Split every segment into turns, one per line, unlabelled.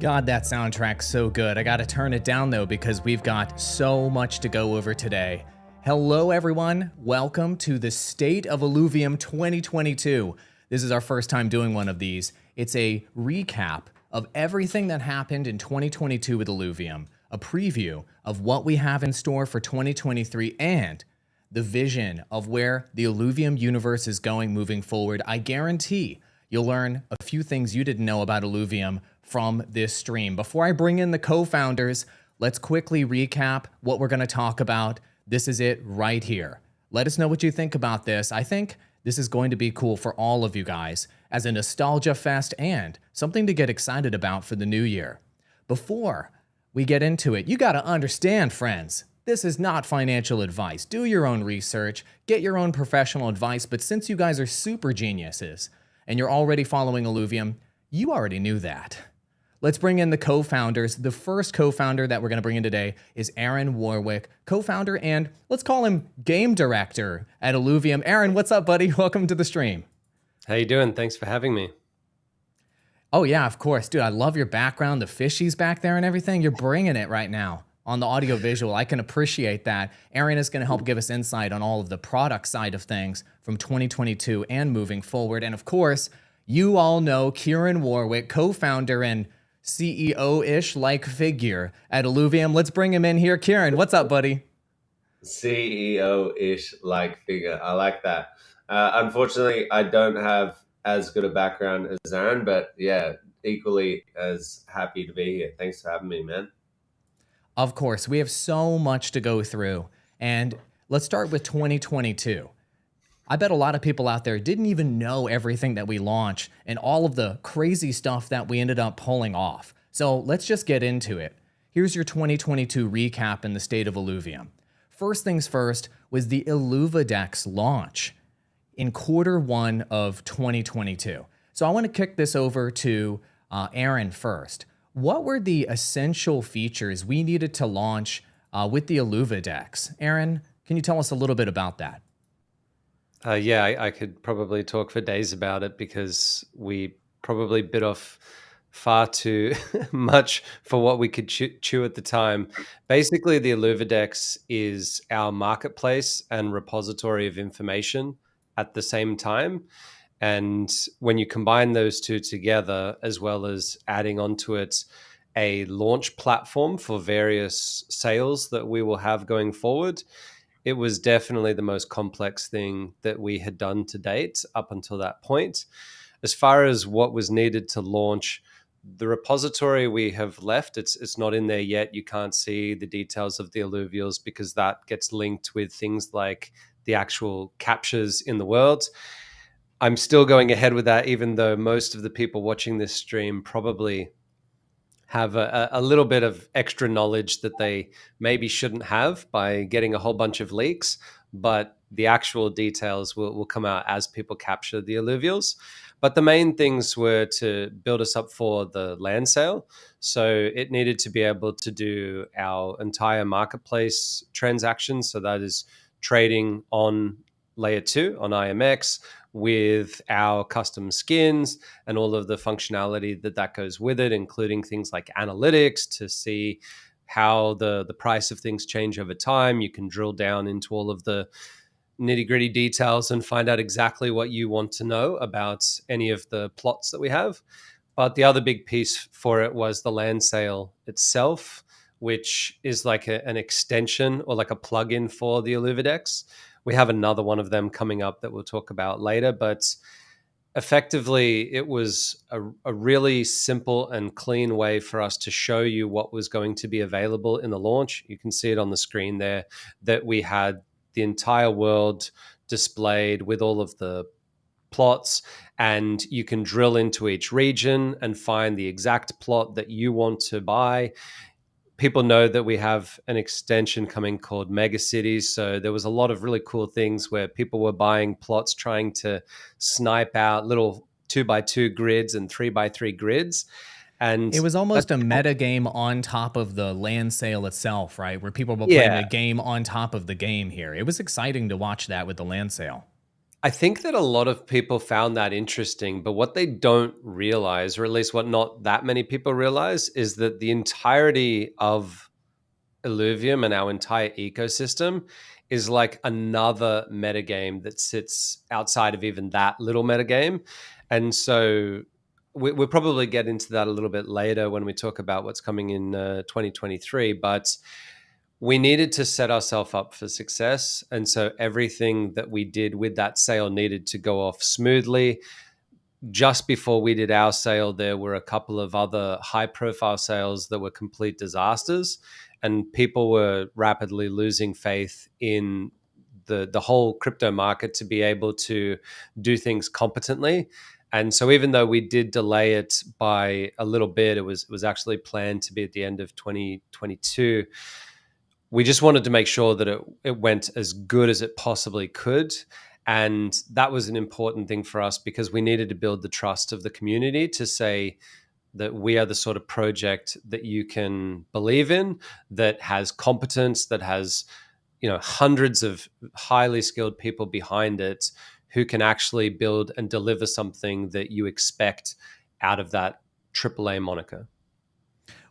God, that soundtrack's so good. I gotta turn it down though because we've got so much to go over today. Hello everyone, welcome to the State of Illuvium 2022. This is our first time doing one of these. It's a recap of everything that happened in 2022 with Illuvium, a preview of what we have in store for 2023, and the vision of where the Illuvium universe is going moving forward. I guarantee you'll learn a few things you didn't know about Illuvium from this stream. Before I bring in the co-founders, let's quickly recap what we're going to talk about. This is it right here. Let us know what you think about this. I think this is going to be cool for all of you guys as a nostalgia fest and something to get excited about for the new year. Before we get into it, you got to understand, friends, this is not financial advice. Do your own research, get your own professional advice, but since you guys are super geniuses and you're already following Illuvium, you already knew that. Let's bring in the co-founders. The first co-founder that we're going to bring in today is Aaron Warwick, co-founder and let's call him game director at Illuvium. Aaron, what's up, buddy? Welcome to the stream.
How you doing? Thanks for having me.
Oh yeah, of course. Dude, I love your background, the fishies back there and everything. You're bringing it right now on the audio visual. I can appreciate that. Aaron is going to help give us insight on all of the product side of things from 2022 and moving forward. And of course, you all know Kieran Warwick, co-founder and CEO-ish like figure at Illuvium. Let's bring him in here. Kieran, what's up, buddy?
CEO-ish like figure. I like that. Unfortunately, I don't have as good a background as Aaron, but yeah, equally as happy to be here. Thanks for having me, man.
Of course, we have so much to go through. And let's start with 2022. I bet a lot of people out there didn't even know everything that we launched and all of the crazy stuff that we ended up pulling off. So let's just get into it. Here's your 2022 recap in the state of Illuvium. First things first was the Illuvidex launch in Q1 of 2022. So I want to kick this over to Aaron first. What were the essential features we needed to launch with the Illuvidex? Aaron, can you tell us a little bit about that?
Yeah, I could probably talk for days about it because we probably bit off far too much for what we could chew at the time. Basically, the Illuvidex is our marketplace and repository of information at the same time. And when you combine those two together, as well as adding onto it a launch platform for various sales that we will have going forward, it was definitely the most complex thing that we had done to date up until that point. As far as what was needed to launch, the repository we have left, it's not in there yet. You can't see the details of the Illuvials because that gets linked with things like the actual captures in the world. I'm still going ahead with that, even though most of the people watching this stream probably have a little bit of extra knowledge that they maybe shouldn't have by getting a whole bunch of leaks, but the actual details will come out as people capture the Illuvials. But the main things were to build us up for the land sale. So it needed to be able to do our entire marketplace transactions. So that is trading on layer 2 on IMX with our custom skins and all of the functionality that goes with it, including things like analytics to see how the price of things change over time. You can drill down into all of the nitty-gritty details and find out exactly what you want to know about any of the plots that we have. But the other big piece for it was the land sale itself, which is like an extension or like a plugin for the Illuvidex. We have another one of them coming up that we'll talk about later, but effectively it was a really simple and clean way for us to show you what was going to be available in the launch. You can see it on the screen there that we had the entire world displayed with all of the plots, and you can drill into each region and find the exact plot that you want to buy. People know that we have an extension coming called Mega Cities. So there was a lot of really cool things where people were buying plots, trying to snipe out little 2x2 grids and 3x3 grids. And
it was almost a meta game on top of the land sale itself, right? Where people were playing a game on top of the game here. It was exciting to watch that with the land sale.
I think that a lot of people found that interesting, but what they don't realize, or at least what not that many people realize, is that the entirety of Illuvium and our entire ecosystem is like another metagame that sits outside of even that little metagame. And so we'll probably get into that a little bit later when we talk about what's coming in 2023. But we needed to set ourselves up for success. And so everything that we did with that sale needed to go off smoothly. Just before we did our sale, there were a couple of other high profile sales that were complete disasters. And people were rapidly losing faith in the whole crypto market to be able to do things competently. And so even though we did delay it by a little bit, it was actually planned to be at the end of 2022. We just wanted to make sure that it went as good as it possibly could. And that was an important thing for us because we needed to build the trust of the community to say that we are the sort of project that you can believe in, that has competence, that has, hundreds of highly skilled people behind it who can actually build and deliver something that you expect out of that AAA moniker.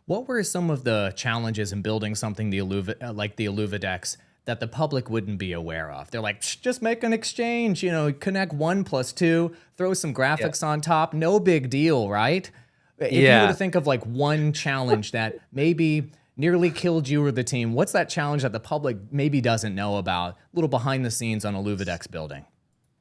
What were some of the challenges in building something like the Illuvidex that the public wouldn't be aware of? They're like, just make an exchange, connect 1 + 2, throw some graphics on top, no big deal, right? If you were to think of like one challenge that maybe nearly killed you or the team, what's that challenge that the public maybe doesn't know about? A little behind the scenes on Illuvidex building.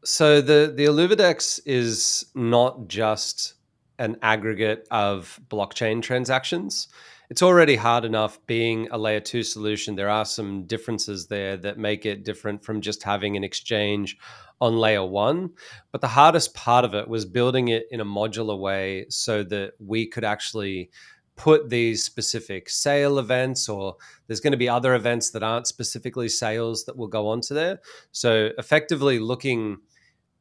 So the Illuvidex is not just an aggregate of blockchain transactions. It's already hard enough being a layer 2 solution. There are some differences there that make it different from just having an exchange on layer 1. But the hardest part of it was building it in a modular way so that we could actually put these specific sale events, or there's going to be other events that aren't specifically sales that will go onto there. So effectively looking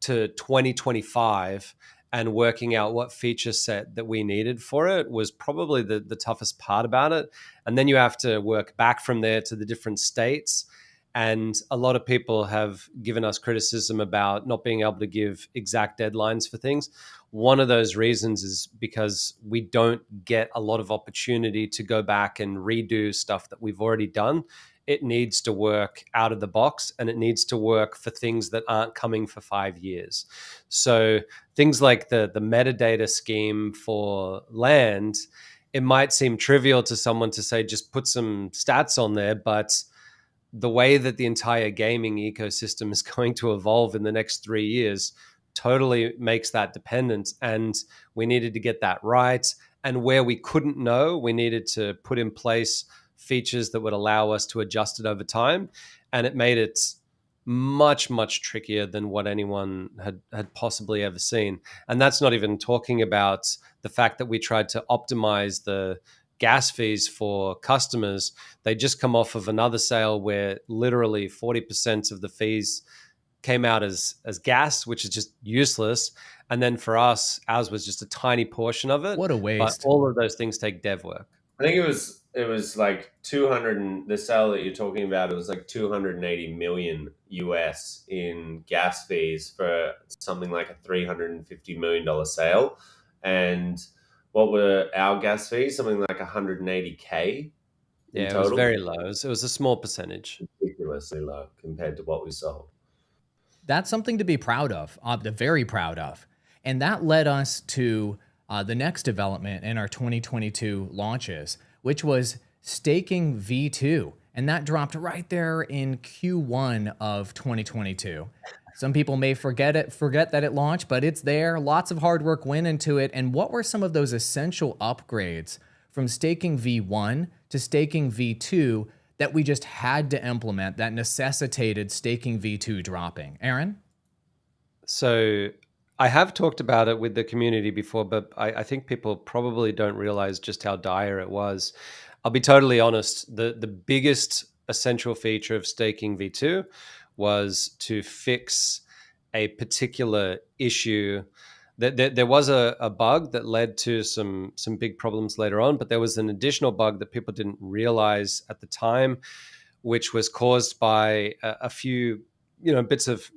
to 2025 and working out what feature set that we needed for it was probably the toughest part about it. And then you have to work back from there to the different states. And a lot of people have given us criticism about not being able to give exact deadlines for things. One of those reasons is because we don't get a lot of opportunity to go back and redo stuff that we've already done. It needs to work out of the box, and it needs to work for things that aren't coming for 5 years. So things like the metadata scheme for land, it might seem trivial to someone to say, just put some stats on there, but the way that the entire gaming ecosystem is going to evolve in the next 3 years totally makes that dependent. And we needed to get that right. And where we couldn't know, we needed to put in place features that would allow us to adjust it over time. And it made it much, much trickier than what anyone had possibly ever seen. And that's not even talking about the fact that we tried to optimize the gas fees for customers. They just come off of another sale where literally 40% of the fees came out as gas, which is just useless. And then for us, ours was just a tiny portion of it.
What a waste.
But all of those things take dev work.
I think it was like 200, and the sale that you're talking about, it was like 280 million US in gas fees for something like a $350 million sale. And what were our gas fees? Something like 180K.
Yeah, it was very low. It was a small percentage.
Ridiculously low compared to what we sold.
That's something to be proud of, very proud of. And that led us to the next development in our 2022 launches, which was staking V2. And that dropped right there in Q1 of 2022. Some people may forget that it launched, but it's there. Lots of hard work went into it. And what were some of those essential upgrades from staking V1 to staking V2 that we just had to implement that necessitated staking V2 dropping? Aaron?
So I have talked about it with the community before, but I think people probably don't realize just how dire it was. I'll be totally honest. The biggest essential feature of staking V2 was to fix a particular issue. There was a bug that led to some big problems later on, but there was an additional bug that people didn't realize at the time, which was caused by a few bits of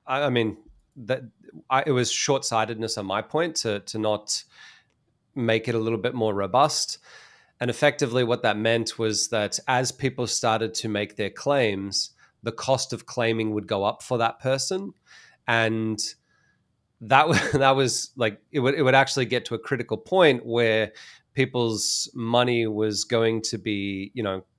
I mean, it was short-sightedness on my point to not make it a little bit more robust. And effectively, what that meant was that as people started to make their claims, the cost of claiming would go up for that person, and that was like it would actually get to a critical point where people's money was going to be,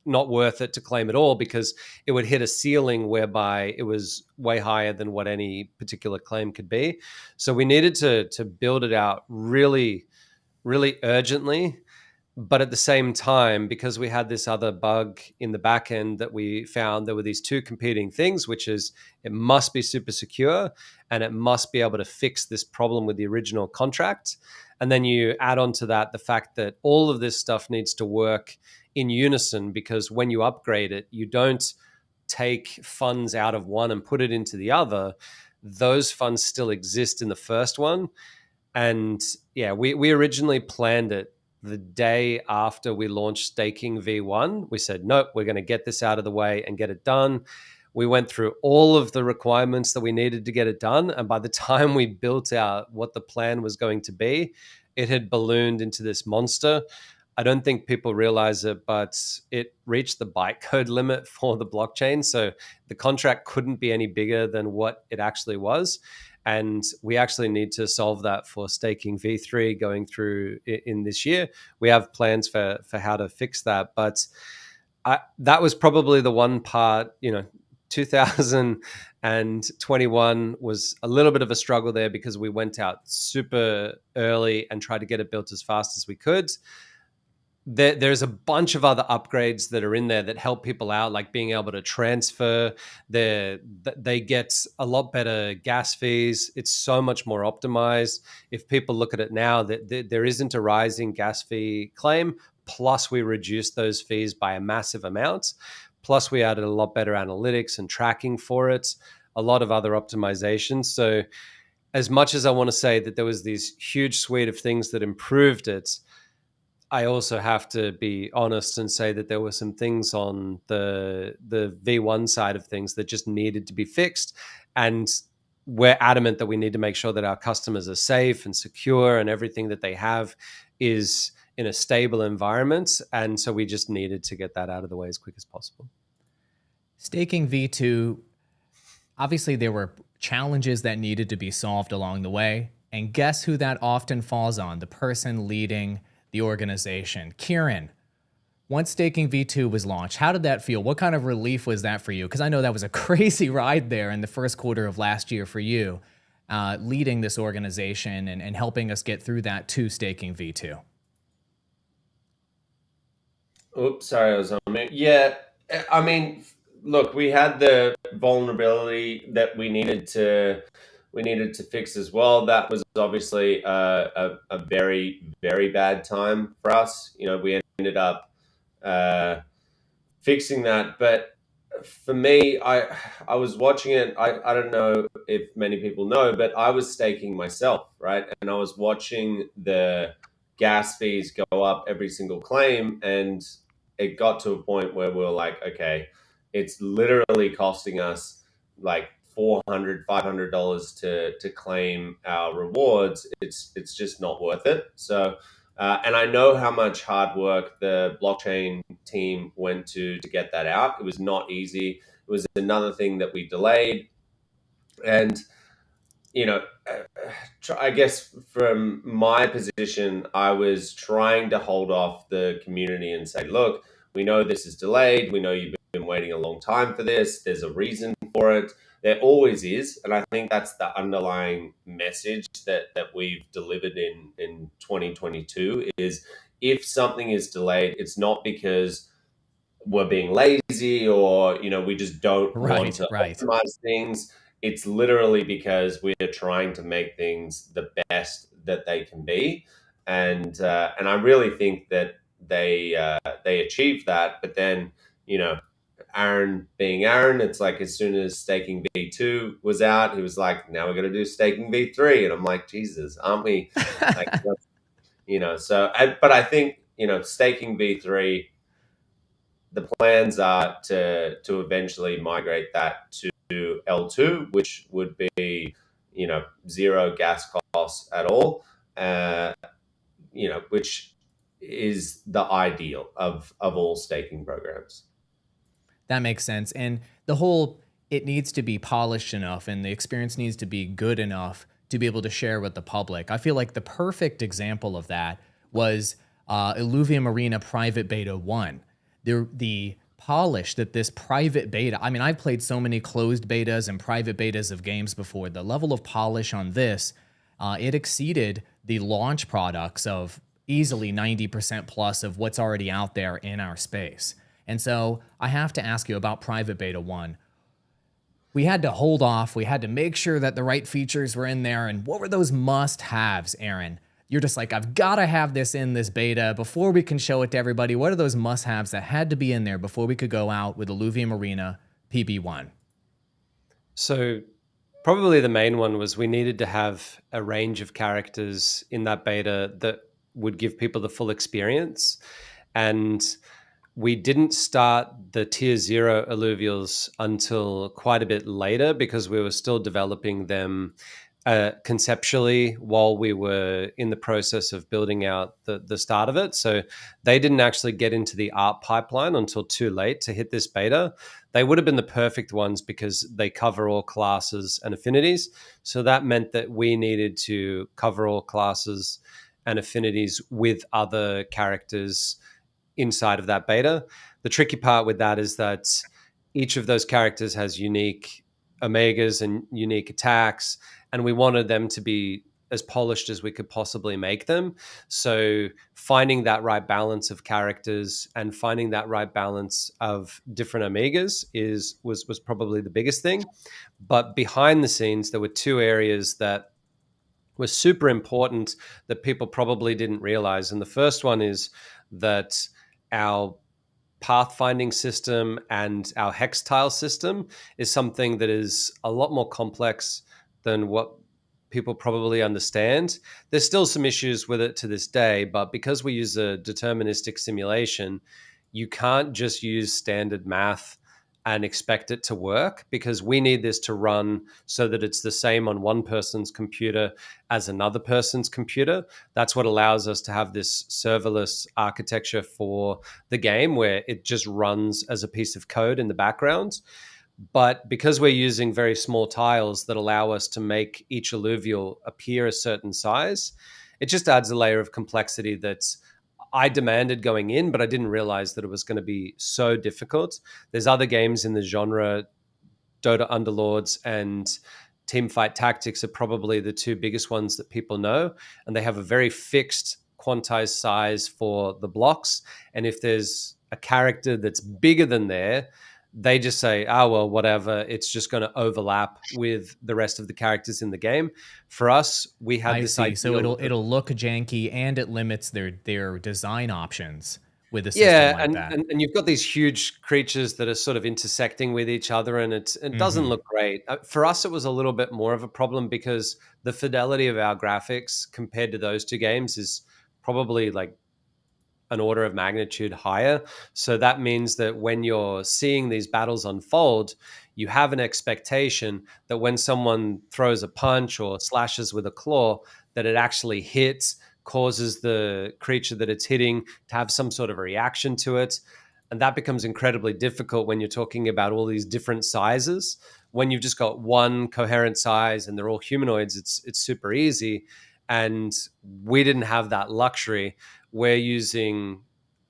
not worth it to claim at all, because it would hit a ceiling whereby it was way higher than what any particular claim could be. So we needed to build it out really, really urgently. But at the same time, because we had this other bug in the back end that we found, there were these two competing things, which is it must be super secure and it must be able to fix this problem with the original contract. And then you add on to that the fact that all of this stuff needs to work in unison, because when you upgrade it, you don't take funds out of one and put it into the other. Those funds still exist in the first one. And yeah, we originally planned it the day after we launched staking V1. We said, nope, we're going to get this out of the way and get it done. We went through all of the requirements that we needed to get it done. And by the time we built out what the plan was going to be, it had ballooned into this monster. I don't think people realize it, but it reached the bytecode limit for the blockchain. So the contract couldn't be any bigger than what it actually was. And we actually need to solve that for staking V3 going through in this year. We have plans for how to fix that. But that was probably the one part, 2021 was a little bit of a struggle there, because we went out super early and tried to get it built as fast as we could. There's a bunch of other upgrades that are in there that help people out, like being able to transfer. They get a lot better gas fees. It's so much more optimized. If people look at it now, there isn't a rising gas fee claim. Plus, we reduced those fees by a massive amount. Plus, we added a lot better analytics and tracking for it, a lot of other optimizations. So as much as I want to say that there was this huge suite of things that improved it, I also have to be honest and say that there were some things on the V1 side of things that just needed to be fixed. And we're adamant that we need to make sure that our customers are safe and secure and everything that they have is in a stable environment. And so we just needed to get that out of the way as quick as possible.
Staking V2, obviously there were challenges that needed to be solved along the way. And guess who that often falls on? The person leading the organization. Kieran, once staking V2 was launched, how did that feel? What kind of relief was that for you? Because I know that was a crazy ride there in the first quarter of last year for you, leading this organization and helping us get through that to staking V2.
Oops, sorry, I was on mute. Yeah, I mean, look, we had the vulnerability that we needed to fix as well. That was obviously a very, very bad time for us. We ended up fixing that. But for me, I was watching it. I don't know if many people know, but I was staking myself, right? And I was watching the gas fees go up every single claim, and it got to a point where we were like, okay, it's literally costing us like $400-$500 to claim our rewards. It's just not worth it. So and I know how much hard work the blockchain team went to get that out. It was not easy. It was another thing that we delayed. And I guess from my position, I was trying to hold off the community and say, look, we know this is delayed. We know you've been waiting a long time for this. There's a reason for it. There always is. And I think that's the underlying message that we've delivered in 2022 is if something is delayed, it's not because we're being lazy or, we just don't want to optimize things. It's literally because we're trying to make things the best that they can be. And I really think that they achieved that. But then, Aaron being Aaron, it's like as soon as staking V2 was out, he was like, now we're going to do staking V3. And I'm like, Jesus, aren't we? Like, but I think, staking V3, the plans are to eventually migrate that to L2, which would be, zero gas costs at all, which is the ideal of all staking programs.
That makes sense. And the whole, it needs to be polished enough and the experience needs to be good enough to be able to share with the public. I feel like the perfect example of that was Illuvium Arena Private Beta 1. The polish that this private beta, I mean, I've played so many closed betas and private betas of games before. The level of polish on this, it exceeded the launch products of easily 90% plus of what's already out there in our space. And so I have to ask you about Private Beta 1. We had to hold off. We had to make sure that the right features were in there. And what were those must-haves, Aaron? You're just like, I've got to have this in this beta before we can show it to everybody. What are those must-haves that had to be in there before we could go out with Illuvium Arena PB1?
So probably the main one was we needed to have a range of characters in that beta that would give people the full experience. And we didn't start the tier 0 Illuvials until quite a bit later because we were still developing them conceptually while we were in the process of building out the start of it. So they didn't actually get into the art pipeline until too late to hit this beta. They would have been the perfect ones because they cover all classes and affinities. So that meant that we needed to cover all classes and affinities with other characters inside of that beta. The tricky part with that is that each of those characters has unique omegas and unique attacks, and we wanted them to be as polished as we could possibly make them. So finding that right balance of characters and finding that right balance of different omegas was probably the biggest thing. But behind the scenes, there were two areas that were super important that people probably didn't realize. And the first one is that our pathfinding system and our hex tile system is something that is a lot more complex than what people probably understand. There's still some issues with it to this day, but because we use a deterministic simulation, you can't just use standard math and expect it to work, because we need this to run so that it's the same on one person's computer as another person's computer. That's what allows us to have this serverless architecture for the game where it just runs as a piece of code in the background. But because we're using very small tiles that allow us to make each alluvial appear a certain size, it just adds a layer of complexity that's I demanded going in, but I didn't realize that it was going to be so difficult. There's other games in the genre, Dota Underlords and Teamfight Tactics are probably the two biggest ones that people know, and they have a very fixed quantized size for the blocks. And if there's a character that's bigger than there, they just say, oh, well, whatever. It's just going to overlap with the rest of the characters in the game. For us, we had this idea.
So it'll look janky and it limits their design options with a system like that.
And you've got these huge creatures that are sort of intersecting with each other, and it doesn't look great. For us, it was a little bit more of a problem because the fidelity of our graphics compared to those two games is probably like an order of magnitude higher. So that means that when you're seeing these battles unfold, you have an expectation that when someone throws a punch or slashes with a claw, that it actually hits, causes the creature that it's hitting to have some sort of a reaction to it. And that becomes incredibly difficult when you're talking about all these different sizes. When you've just got one coherent size and they're all humanoids, it's super easy. And we didn't have that luxury. We're using,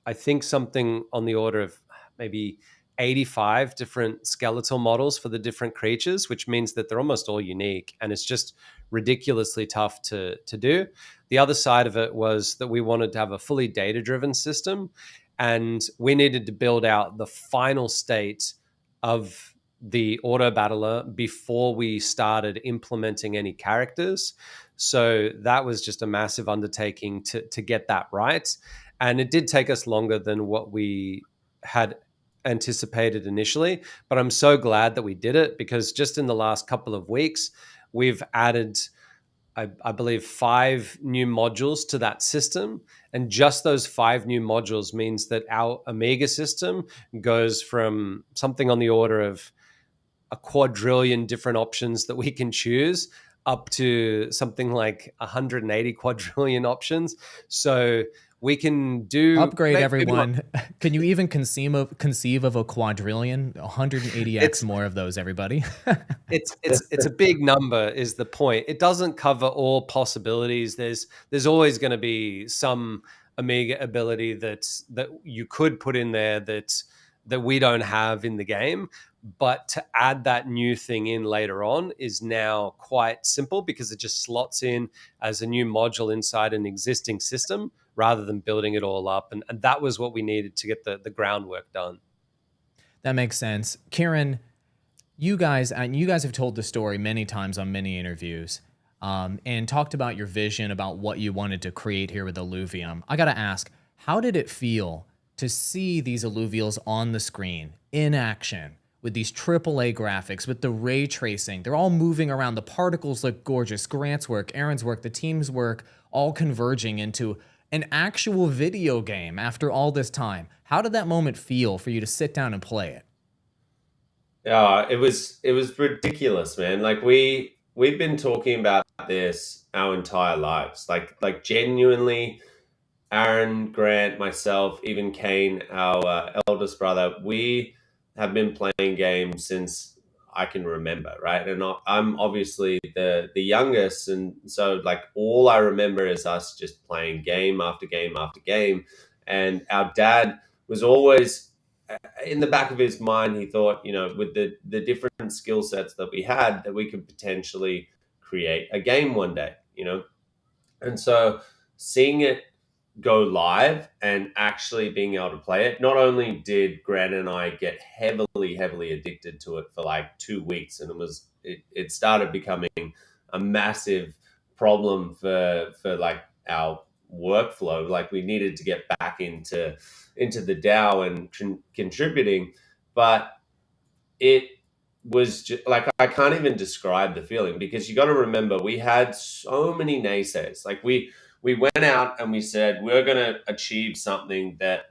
I think, something on the order of maybe 85 different skeletal models for the different creatures, which means that they're almost all unique. And it's just ridiculously tough to do. The other side of it was that we wanted to have a fully data-driven system, and we needed to build out the final state of the auto battler before we started implementing any characters. So that was just a massive undertaking to get that right. And it did take us longer than what we had anticipated initially, but I'm so glad that we did it, because just in the last couple of weeks, we've added I believe 5 new modules to that system. And just those 5 new modules means that our Amiga system goes from something on the order of a quadrillion different options that we can choose up to something like 180 quadrillion options. So we can do
upgrade everyone. Can you even conceive of a quadrillion? 180x more of those, everybody.
It's a big number is the point. It doesn't cover all possibilities. There's always going to be some Amiga ability that you could put in there that we don't have in the game. But to add that new thing in later on is now quite simple because it just slots in as a new module inside an existing system rather than building it all up. And that was what we needed to get the groundwork done.
That makes sense. Kieran, you guys have told the story many times on many interviews and talked about your vision, about what you wanted to create here with Illuvium. I got to ask, how did it feel to see these Illuvials on the screen in action with these AAA graphics, with the ray tracing? They're all moving around. The particles look gorgeous. Grant's work, Aaron's work, the team's work, all converging into an actual video game after all this time. How did that moment feel for you to sit down and play it?
Yeah, it was ridiculous, man. Like we've been talking about this our entire lives. Like genuinely, Aaron, Grant, myself, even Kane, our eldest brother, we have been playing games since I can remember, right? And I'm obviously the youngest, and so like all I remember is us just playing game after game after game. And our dad was always in the back of his mind. He thought, with the different skill sets that we had, that we could potentially create a game one day, and so seeing it go live and actually being able to play it, not only did Grant and I get heavily addicted to it for like 2 weeks, and it started becoming a massive problem for like our workflow. Like we needed to get back into the DAO and contributing, but it was just like, I can't even describe the feeling, because you got to remember we had so many naysayers. Like we went out and we said we're going to achieve something that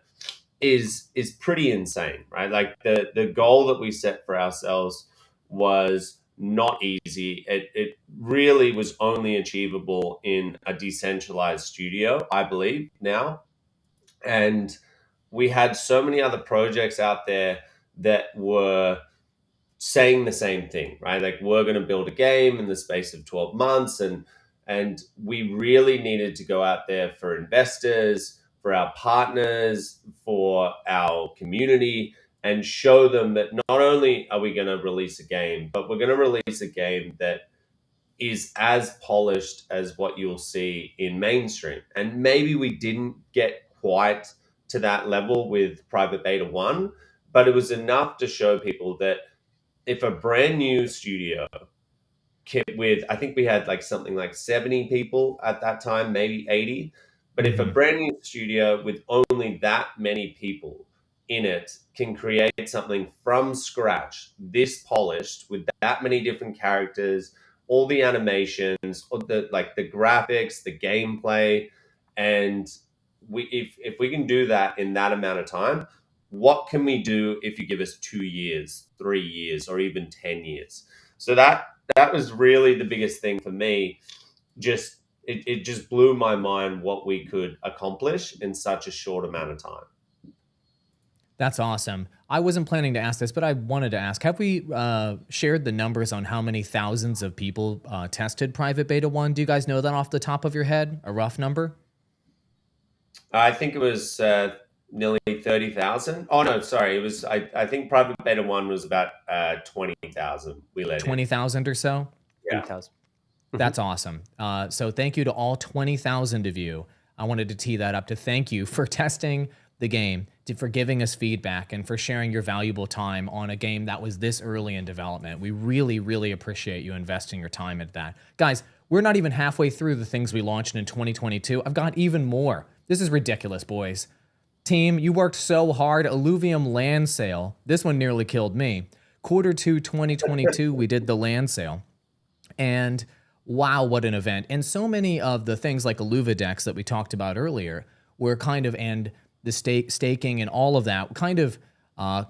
is pretty insane, right? Like the goal that we set for ourselves was not easy. It really was only achievable in a decentralized studio, I believe now. And we had so many other projects out there that were saying the same thing, right? Like we're going to build a game in the space of 12 months, and we really needed to go out there for investors, for our partners, for our community, and show them that not only are we going to release a game, but we're going to release a game that is as polished as what you'll see in mainstream. And maybe we didn't get quite to that level with Private Beta 1, but it was enough to show people that if a brand new studio with, I think we had like something like 70 people at that time, maybe 80. But if a brand new studio with only that many people in it can create something from scratch, this polished, with that many different characters, all the animations, the graphics, the gameplay, and if we can do that in that amount of time, what can we do if you give us 2 years, 3 years, or even 10 years? So that was really the biggest thing for me. It just blew my mind what we could accomplish in such a short amount of time.
That's awesome. I wasn't planning to ask this, but I wanted to ask, have we shared the numbers on how many thousands of people tested Private Beta 1? Do you guys know that off the top of your head? A rough number?
I think it was nearly 30,000. Oh, no, sorry. It was, I think Private Beta 1 was about 20,000 we let
20,000 or so?
Yeah.
20,000.
That's awesome. So thank you to all 20,000 of you. I wanted to tee that up to thank you for testing the game, for giving us feedback, and for sharing your valuable time on a game that was this early in development. We really appreciate you investing your time into that. Guys, we're not even halfway through the things we launched in 2022. I've got even more. This is ridiculous, boys. Team, you worked so hard. Illuvium land sale. This one nearly killed me. Q2 2022, we did the land sale. And wow, what an event. And so many of the things like Illuva decks that we talked about earlier were kind of, and the staking and all of that kind of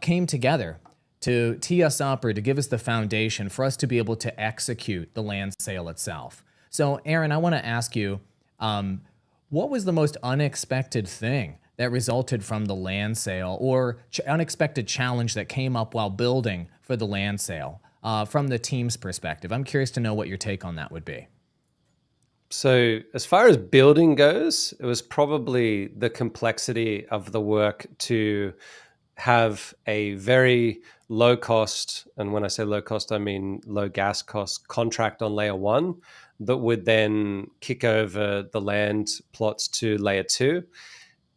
came together to tee us up or to give us the foundation for us to be able to execute the land sale itself. So Aaron, I want to ask you, what was the most unexpected thing that resulted from the land sale, or unexpected challenge that came up while building for the land sale from the team's perspective? I'm curious to know what your take on that would be.
So as far as building goes, it was probably the complexity of the work to have a very low cost, and when I say low cost, I mean low gas cost contract on layer 1 that would then kick over the land plots to layer 2.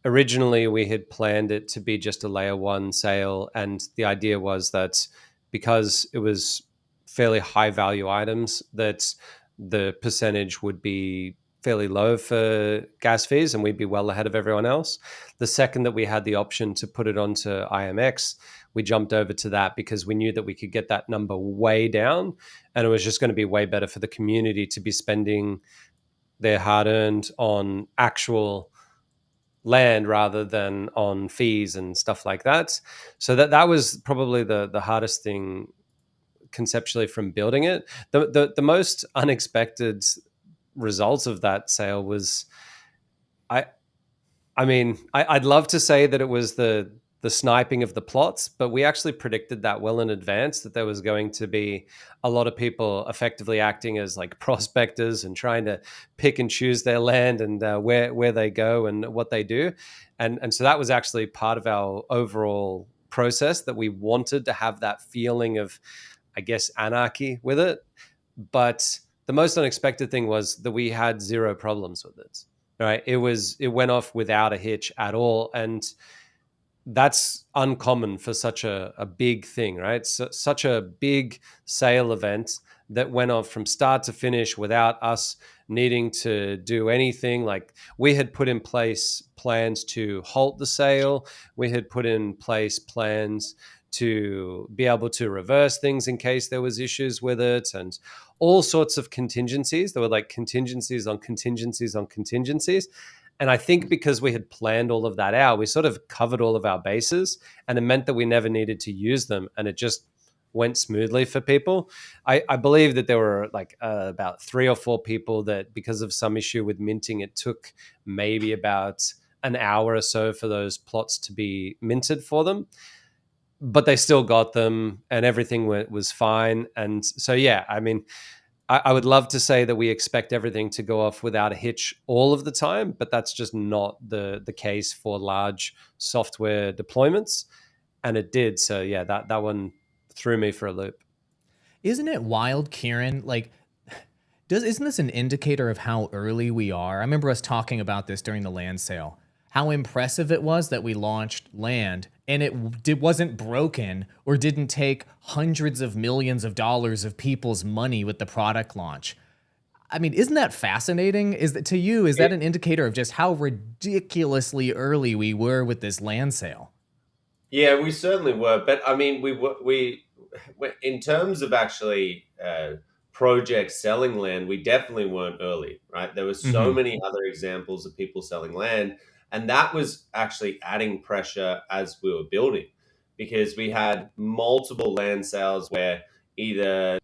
Originally, we had planned it to be just a layer 1 sale, and the idea was that because it was fairly high value items, that the percentage would be fairly low for gas fees and we'd be well ahead of everyone else. The second that we had the option to put it onto IMX, we jumped over to that because we knew that we could get that number way down, and it was just going to be way better for the community to be spending their hard-earned on actual land rather than on fees and stuff like that. So that was probably the hardest thing conceptually from building it. The most unexpected results of that sale was, I'd love to say that it was the sniping of the plots, but we actually predicted that well in advance, that there was going to be a lot of people effectively acting as like prospectors and trying to pick and choose their land and where they go and what they do. And so that was actually part of our overall process, that we wanted to have that feeling of, I guess, anarchy with it. But the most unexpected thing was that we had zero problems with it. Right? It went off without a hitch at all. And that's uncommon for such a big thing, right? Such a big sale event that went off from start to finish without us needing to do anything. Like, we had put in place plans to halt the sale. We had put in place plans to be able to reverse things in case there was issues with it, and all sorts of contingencies. There were like contingencies on contingencies on contingencies. And I think because we had planned all of that out, we sort of covered all of our bases, and it meant that we never needed to use them, and it just went smoothly for people. I believe that there were like about 3 or 4 people that, because of some issue with minting, it took maybe about an hour or so for those plots to be minted for them. But they still got them, and everything was fine. And so, yeah, I mean, I would love to say that we expect everything to go off without a hitch all of the time, but that's just not the case for large software deployments. And it did. So yeah, that one threw me for a loop.
Isn't it wild, Kieran? Like, isn't this an indicator of how early we are? I remember us talking about this during the land sale, how impressive it was that we launched land and it wasn't broken or didn't take hundreds of millions of dollars of people's money with the product launch. I mean, isn't that fascinating? Is that, to you, is that an indicator of just how ridiculously early we were with this land sale?
Yeah, we certainly were. But I mean, we in terms of actually projects selling land, we definitely weren't early, right? There were so many other examples of people selling land, and that was actually adding pressure as we were building, because we had multiple land sales where either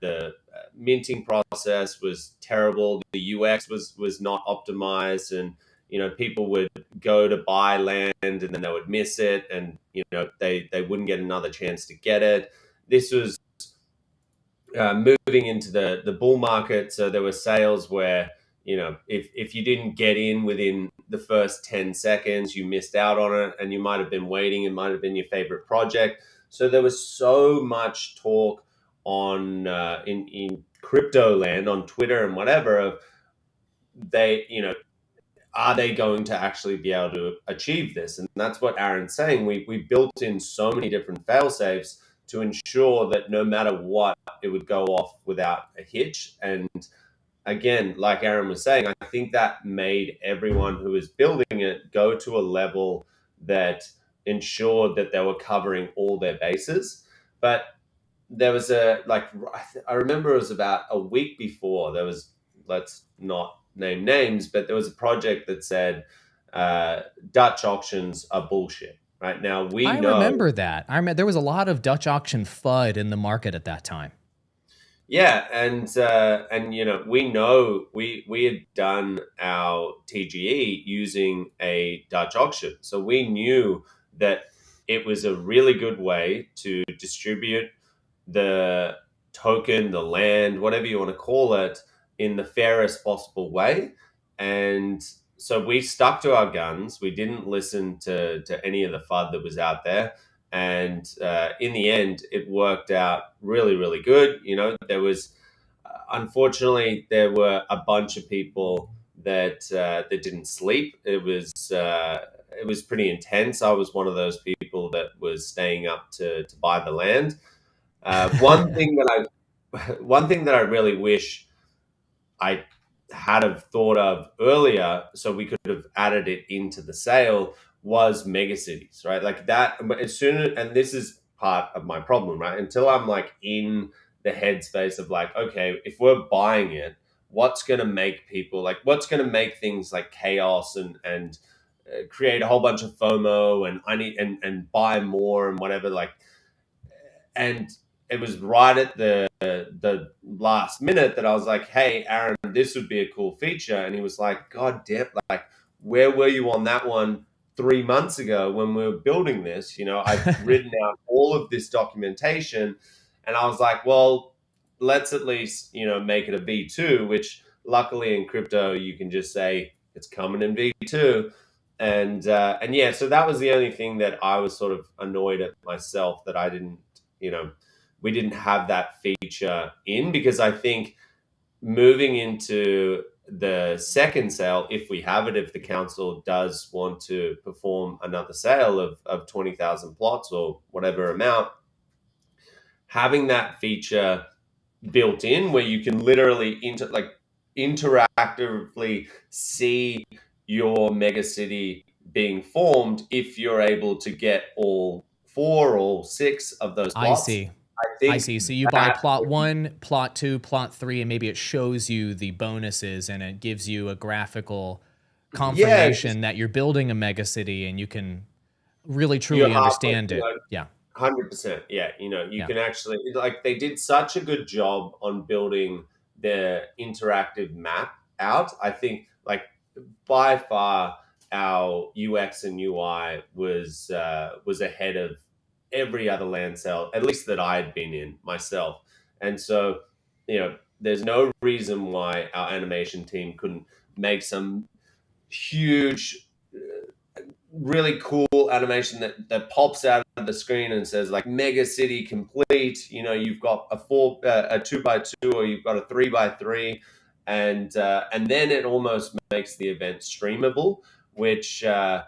the minting process was terrible, the UX was not optimized, and people would go to buy land and then they would miss it, and they wouldn't get another chance to get it. This was moving into the bull market, so there were sales where if you didn't get in within the first 10 seconds, you missed out on it, and you might have been waiting. It might have been your favorite project. So there was so much talk on in crypto land, on Twitter and whatever, of are they going to actually be able to achieve this? And that's what Aaron's saying. We built in so many different fail safes to ensure that no matter what, it would go off without a hitch. And again, like Aaron was saying, I think that made everyone who was building it go to a level that ensured that they were covering all their bases. But there was I remember it was about a week before there was, let's not name names, but there was a project that said Dutch auctions are bullshit. Right now, we
I
know.
remember that. I remember there was a lot of Dutch auction FUD in the market at that time.
Yeah, and we know we had done our TGE using a Dutch auction, so we knew that it was a really good way to distribute the token, the land, whatever you want to call it, in the fairest possible way. And so we stuck to our guns. We didn't listen to any of the FUD that was out there. And in the end, it worked out really, really good. There was, unfortunately, there were a bunch of people that didn't sleep. It was pretty intense. I was one of those people that was staying up to buy the land. One thing that I really wish I had have thought of earlier, so we could have added it into the sale, was megacities, right? Like that. As soon as, and this is part of my problem, right? Until I'm like in the headspace of like, okay, if we're buying it, what's going to make people like? What's going to make things like chaos and create a whole bunch of FOMO and I need and buy more and whatever, like. And it was right at the last minute that I was like, "Hey, Aaron, this would be a cool feature." And he was like, "God damn, like, where were you on that one 3 months ago when we were building this? I've written out all of this documentation." And I was like, "Well, let's at least make it a V2," which luckily in crypto you can just say it's coming in V2. And yeah, so that was the only thing that I was sort of annoyed at myself that I didn't we didn't have that feature in, because I think moving into the second sale, if we have it, if the council does want to perform another sale of 20,000 plots or whatever amount, having that feature built in where you can literally interactively see your megacity being formed if you're able to get all 4 or 6 of those
I
plots.
see.
think
I see. So you buy plot 1, plot 2, plot 3, and maybe it shows you the bonuses and it gives you a graphical confirmation that you're building a megacity and you can really truly understand it. Yeah.
100%. Yeah, you can actually, like, they did such a good job on building their interactive map out. I think, like, by far our UX and UI was ahead of every other land sale, at least that I had been in myself. And so, there's no reason why our animation team couldn't make some huge, really cool animation that pops out of the screen and says like mega city complete. You've got a 2x2, or you've got a 3x3, and then it almost makes the event streamable, which I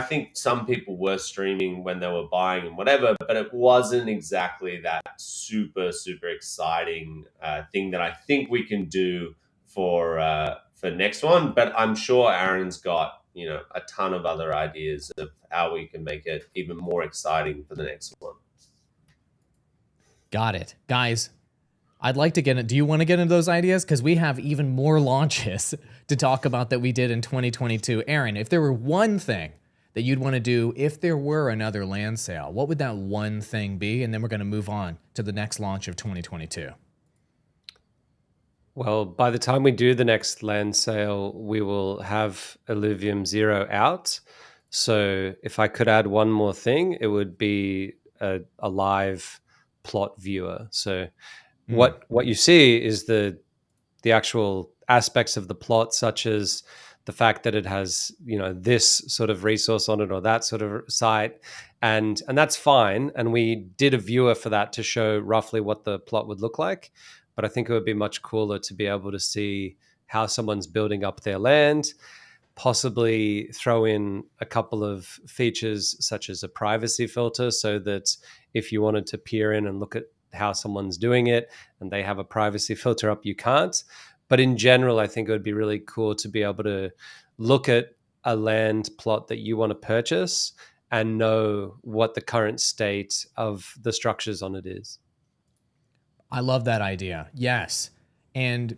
think some people were streaming when they were buying and whatever, but it wasn't exactly that super super exciting thing that I think we can do for next one. But I'm sure Aaron's got a ton of other ideas of how we can make it even more exciting for the next one.
Got it. Guys, I'd like to get it. Do you want to get into those ideas? Because we have even more launches to talk about that we did in 2022. Aaron, if there were one thing that you'd want to do if there were another land sale, what would that one thing be? And then we're going to move on to the next launch of 2022.
Well, by the time we do the next land sale, we will have Illuvium 0 out. So if I could add one more thing, it would be a live plot viewer. So what you see is the actual aspects of the plot, such as the fact that it has this sort of resource on it or that sort of site, and that's fine. And we did a viewer for that to show roughly what the plot would look like. But I think it would be much cooler to be able to see how someone's building up their land, possibly throw in a couple of features such as a privacy filter, so that if you wanted to peer in and look at how someone's doing it and they have a privacy filter up, you can't. But in general, I think it would be really cool to be able to look at a land plot that you want to purchase and know what the current state of the structures on it is.
I love that idea. Yes. And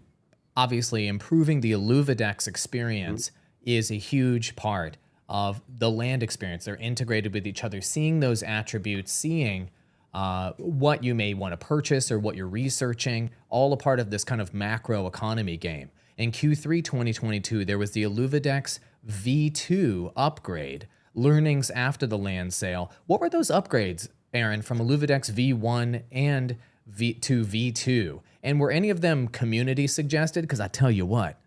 obviously, improving the Illuvidex experience is a huge part of the land experience. They're integrated with each other, seeing those attributes, seeing what you may want to purchase or what you're researching, all a part of this kind of macro economy game. In Q3 2022, there was the Illuvidex V2 upgrade, learnings after the land sale. What were those upgrades, Aaron, from Illuvidex V1 and V2? And were any of them community suggested? Because I tell you what,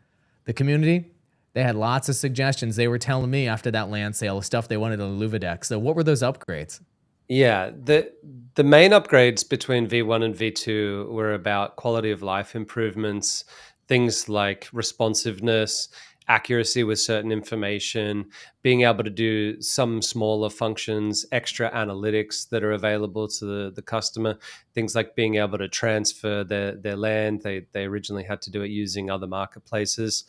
the community, they had lots of suggestions. They were telling me after that land sale of stuff they wanted on Illuvidex. So what were those upgrades?
Yeah, the main upgrades between V1 and V2 were about quality of life improvements, things like responsiveness, accuracy with certain information, being able to do some smaller functions, extra analytics that are available to the customer, things like being able to transfer their land. They originally had to do it using other marketplaces.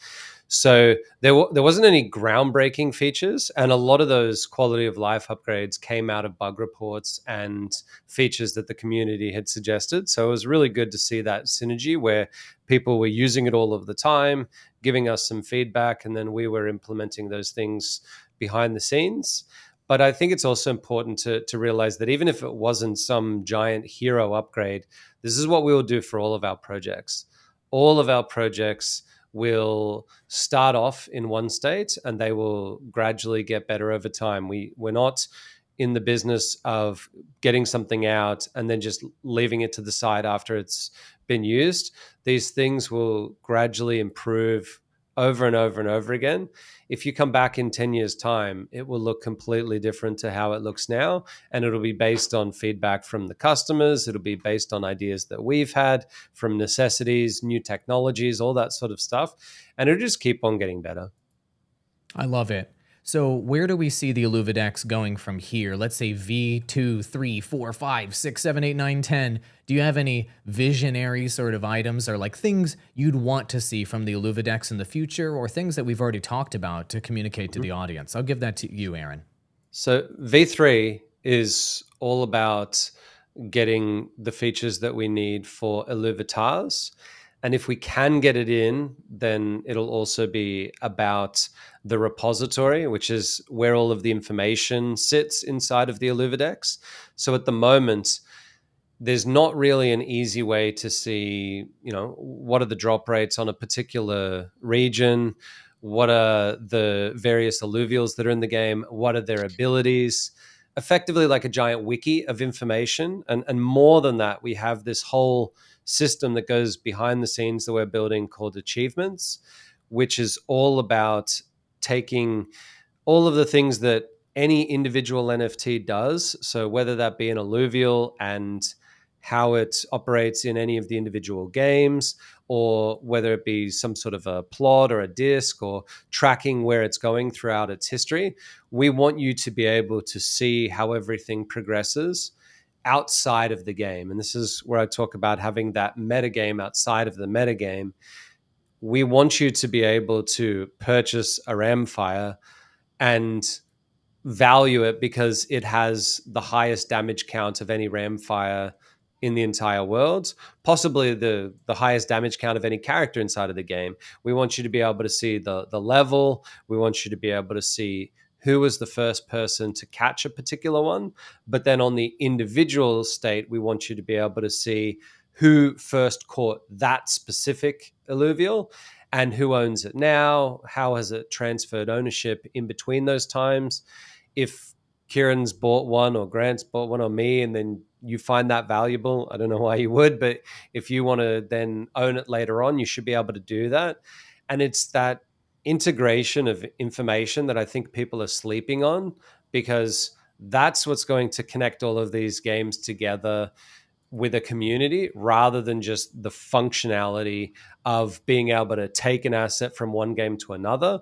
So there wasn't any groundbreaking features, and a lot of those quality of life upgrades came out of bug reports and features that the community had suggested. So it was really good to see that synergy where people were using it all of the time, giving us some feedback, and then we were implementing those things behind the scenes. But I think it's also important to realize that even if it wasn't some giant hero upgrade, this is what we will do for all of our projects. All of our projects will start off in one state and they will gradually get better over time. We're not in the business of getting something out and then just leaving it to the side after it's been used. These things will gradually improve over and over and over again. If you come back in 10 years' time, it will look completely different to how it looks now. And it'll be based on feedback from the customers. It'll be based on ideas that we've had from necessities, new technologies, all that sort of stuff. And it'll just keep on getting better.
I love it. So where do we see the Illuvidex going from here? Let's say V2, 3, 4, 5, 6, 7, 8, 9, 10. Do you have any visionary sort of items or like things you'd want to see from the Illuvidex in the future, or things that we've already talked about to communicate to the audience? I'll give that to you, Aaron.
So V3 is all about getting the features that we need for Illuvitas. And if we can get it in, then it'll also be about the repository, which is where all of the information sits inside of the Illuvidex. So at the moment, there's not really an easy way to see, what are the drop rates on a particular region? What are the various Illuvials that are in the game? What are their abilities? Effectively like a giant wiki of information. And more than that, we have this whole system that goes behind the scenes that we're building called achievements, which is all about taking all of the things that any individual NFT does. So whether that be an Illuvial and how it operates in any of the individual games, or whether it be some sort of a plot or a disc or tracking where it's going throughout its history, we want you to be able to see how everything progresses outside of the game. And this is where I talk about having that metagame outside of the metagame. We want you to be able to purchase a Ramfire and value it because it has the highest damage count of any Ramfire in the entire world, possibly the highest damage count of any character inside of the game. We want you to be able to see the level. We want you to be able to see who was the first person to catch a particular one. But then on the individual state, we want you to be able to see who first caught that specific Illuvial and who owns it now, how has it transferred ownership in between those times. If Kieran's bought one or Grant's bought one or me, and then you find that valuable, I don't know why you would, but if you want to then own it later on, you should be able to do that. And it's that integration of information that I think people are sleeping on, because that's what's going to connect all of these games together with a community, rather than just the functionality of being able to take an asset from one game to another.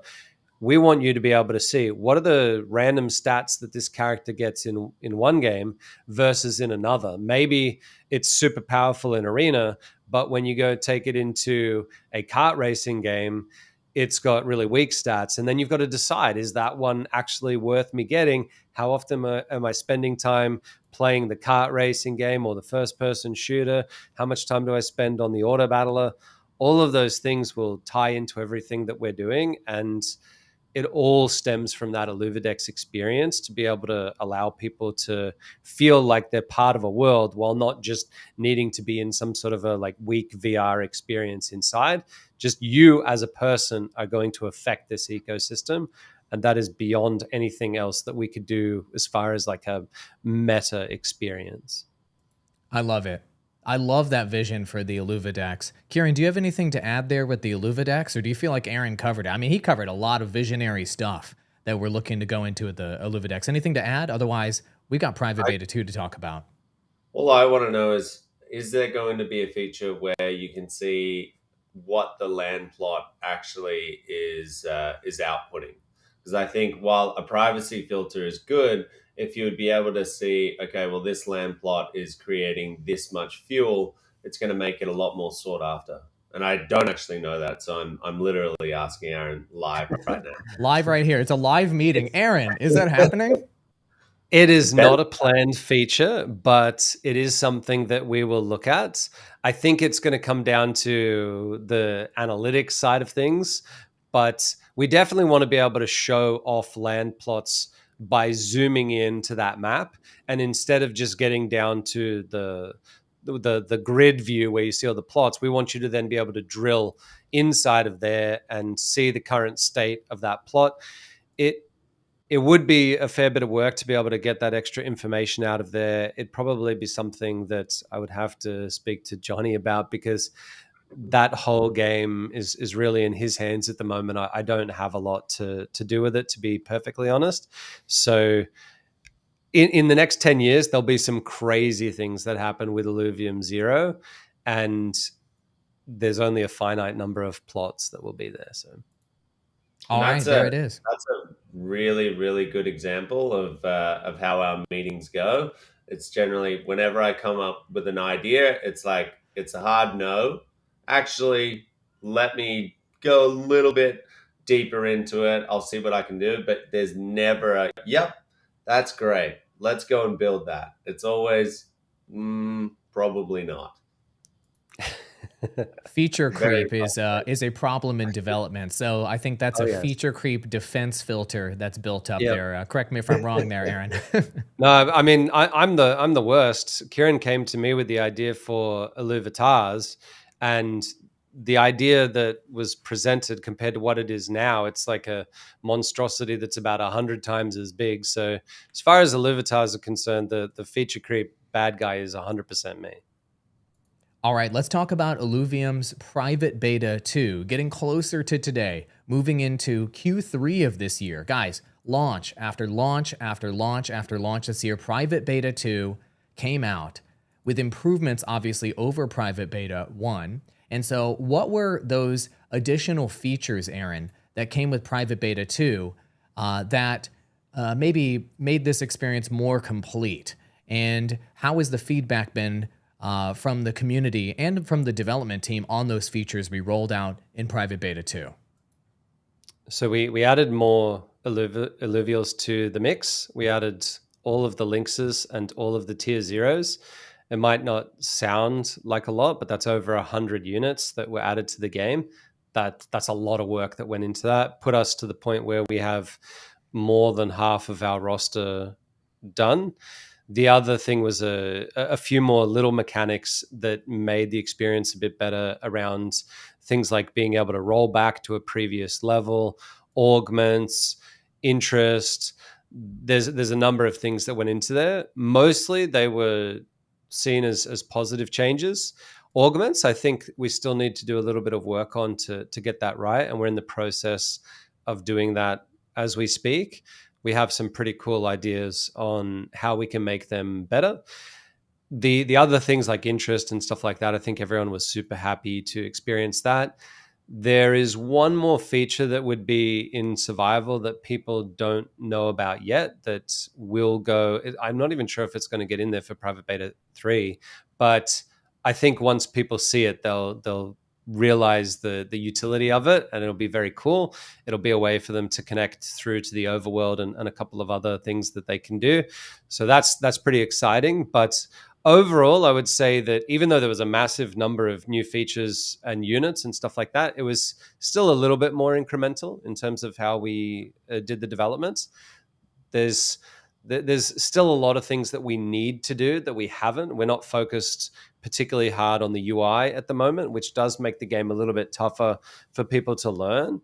We want you to be able to see what are the random stats that this character gets in one game versus in another. Maybe it's super powerful in Arena, but when you go take it into a kart racing game, it's got really weak stats. And then you've got to decide, is that one actually worth me getting? How often am I spending time playing the kart racing game or the first person shooter? How much time do I spend on the autobattler? All of those things will tie into everything that we're doing. And it all stems from that Illuvidex experience to be able to allow people to feel like they're part of a world while not just needing to be in some sort of a like weak VR experience inside. Just you as a person are going to affect this ecosystem. And that is beyond anything else that we could do as far as like a meta experience.
I love it. I love that vision for the Illuvidex. Kieran, do you have anything to add there with the Illuvidex, or do you feel like Aaron covered it? I mean, he covered a lot of visionary stuff that we're looking to go into at the Illuvidex. Anything to add? Otherwise, we got Private Beta 2 to talk about.
All I want to know is there going to be a feature where you can see what the land plot actually is outputting? Because I think while a privacy filter is good, if you would be able to see, okay, well, this land plot is creating this much fuel, it's going to make it a lot more sought after. And I don't actually know that, so I'm literally asking Aaron live right now.
Live right here. It's a live meeting. Aaron, is that happening?
It is not a planned feature, but it is something that we will look at. I think it's going to come down to the analytics side of things, but we definitely want to be able to show off land plots by zooming into that map. And instead of just getting down to the grid view where you see all the plots, we want you to then be able to drill inside of there and see the current state of that plot. It would be a fair bit of work to be able to get that extra information out of there. It'd probably be something that I would have to speak to Johnny about, because that whole game is really in his hands at the moment. I don't have a lot to do with it, to be perfectly honest. So in the next 10 years, there'll be some crazy things that happen with Illuvium 0, and there's only a finite number of plots that will be there. So,
all right, there it is.
That's a really, really good example of how our meetings go. It's generally whenever I come up with an idea, it's like, it's a hard no. Actually, let me go a little bit deeper into it. I'll see what I can do. But there's never a, yep, that's great. Let's go and build that. It's always, probably not.
Feature creep is a problem in development. So I think that's a feature creep defense filter that's built up there. Correct me if I'm wrong there, Aaron.
No, I mean, I'm the worst. Kieran came to me with the idea for Illuvitas, and the idea that was presented compared to what it is now, it's like a monstrosity that's about 100 times as big. So as far as Illuvitas are concerned, the feature creep bad guy is 100% me.
All right, let's talk about Illuvium's Private Beta 2, getting closer to today, moving into Q3 of this year. Guys, launch after launch after launch after launch this year, Private Beta 2 came out with improvements, obviously, over Private Beta 1. And so what were those additional features, Aaron, that came with Private Beta 2 that maybe made this experience more complete? And how has the feedback been from the community and from the development team on those features we rolled out in Private Beta 2?
So we added more Illuvials to the mix. We added all of the lynxes and all of the tier zeros. It might not sound like a lot, but that's over 100 units that were added to the game. That's a lot of work that went into that. Put us to the point where we have more than half of our roster done. The other thing was a few more little mechanics that made the experience a bit better around things like being able to roll back to a previous level, augments, interest. There's a number of things that went into there. Mostly they were seen as positive changes. Augments, I think we still need to do a little bit of work on to get that right. And we're in the process of doing that as we speak. We have some pretty cool ideas on how we can make them better. The other things like interest and stuff like that, I think everyone was super happy to experience that. There is one more feature that would be in survival that people don't know about yet that will go. I'm not even sure if it's going to get in there for Private Beta 3, but I think once people see it, they'll realize the utility of it, and it'll be very cool. It'll be a way for them to connect through to the overworld and a couple of other things that they can do. So that's pretty exciting. But overall, I would say that even though there was a massive number of new features and units and stuff like that, it was still a little bit more incremental in terms of how we did the developments. There's still a lot of things that we need to do that we haven't. We're not focused particularly hard on the UI at the moment, which does make the game a little bit tougher for people to learn.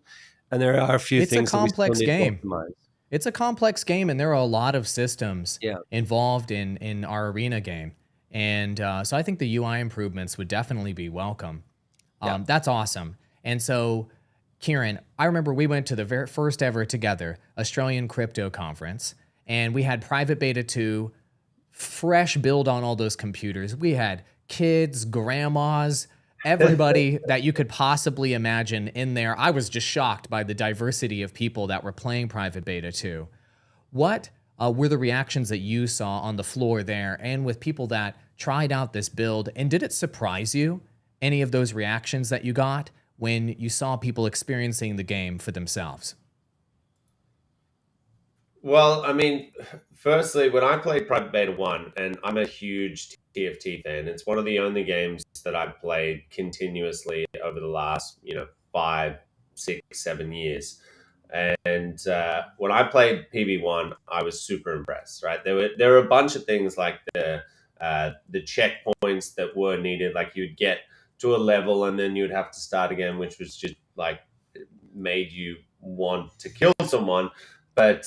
And there are a few things that we still need to optimize.
It's a complex game, and there are a lot of systems involved in our arena game. And so I think the UI improvements would definitely be welcome. That's awesome. And so, Kieran, I remember we went to the very first ever together Australian Crypto Conference, and we had Private Beta 2, fresh build on all those computers. We had kids, grandmas, everybody that you could possibly imagine in there. I was just shocked by the diversity of people that were playing Private Beta 2. What were the reactions that you saw on the floor there and with people that tried out this build? And did it surprise you, any of those reactions that you got when you saw people experiencing the game for themselves?
Well, I mean, firstly, when I played Private Beta 1, and I'm a huge TFT fan, it's one of the only games that I've played continuously over the last, 5, 6, 7 years. And when I played PV1, I was super impressed, right? There were a bunch of things like the checkpoints that were needed, like you'd get to a level and then you'd have to start again, which was just like made you want to kill someone. But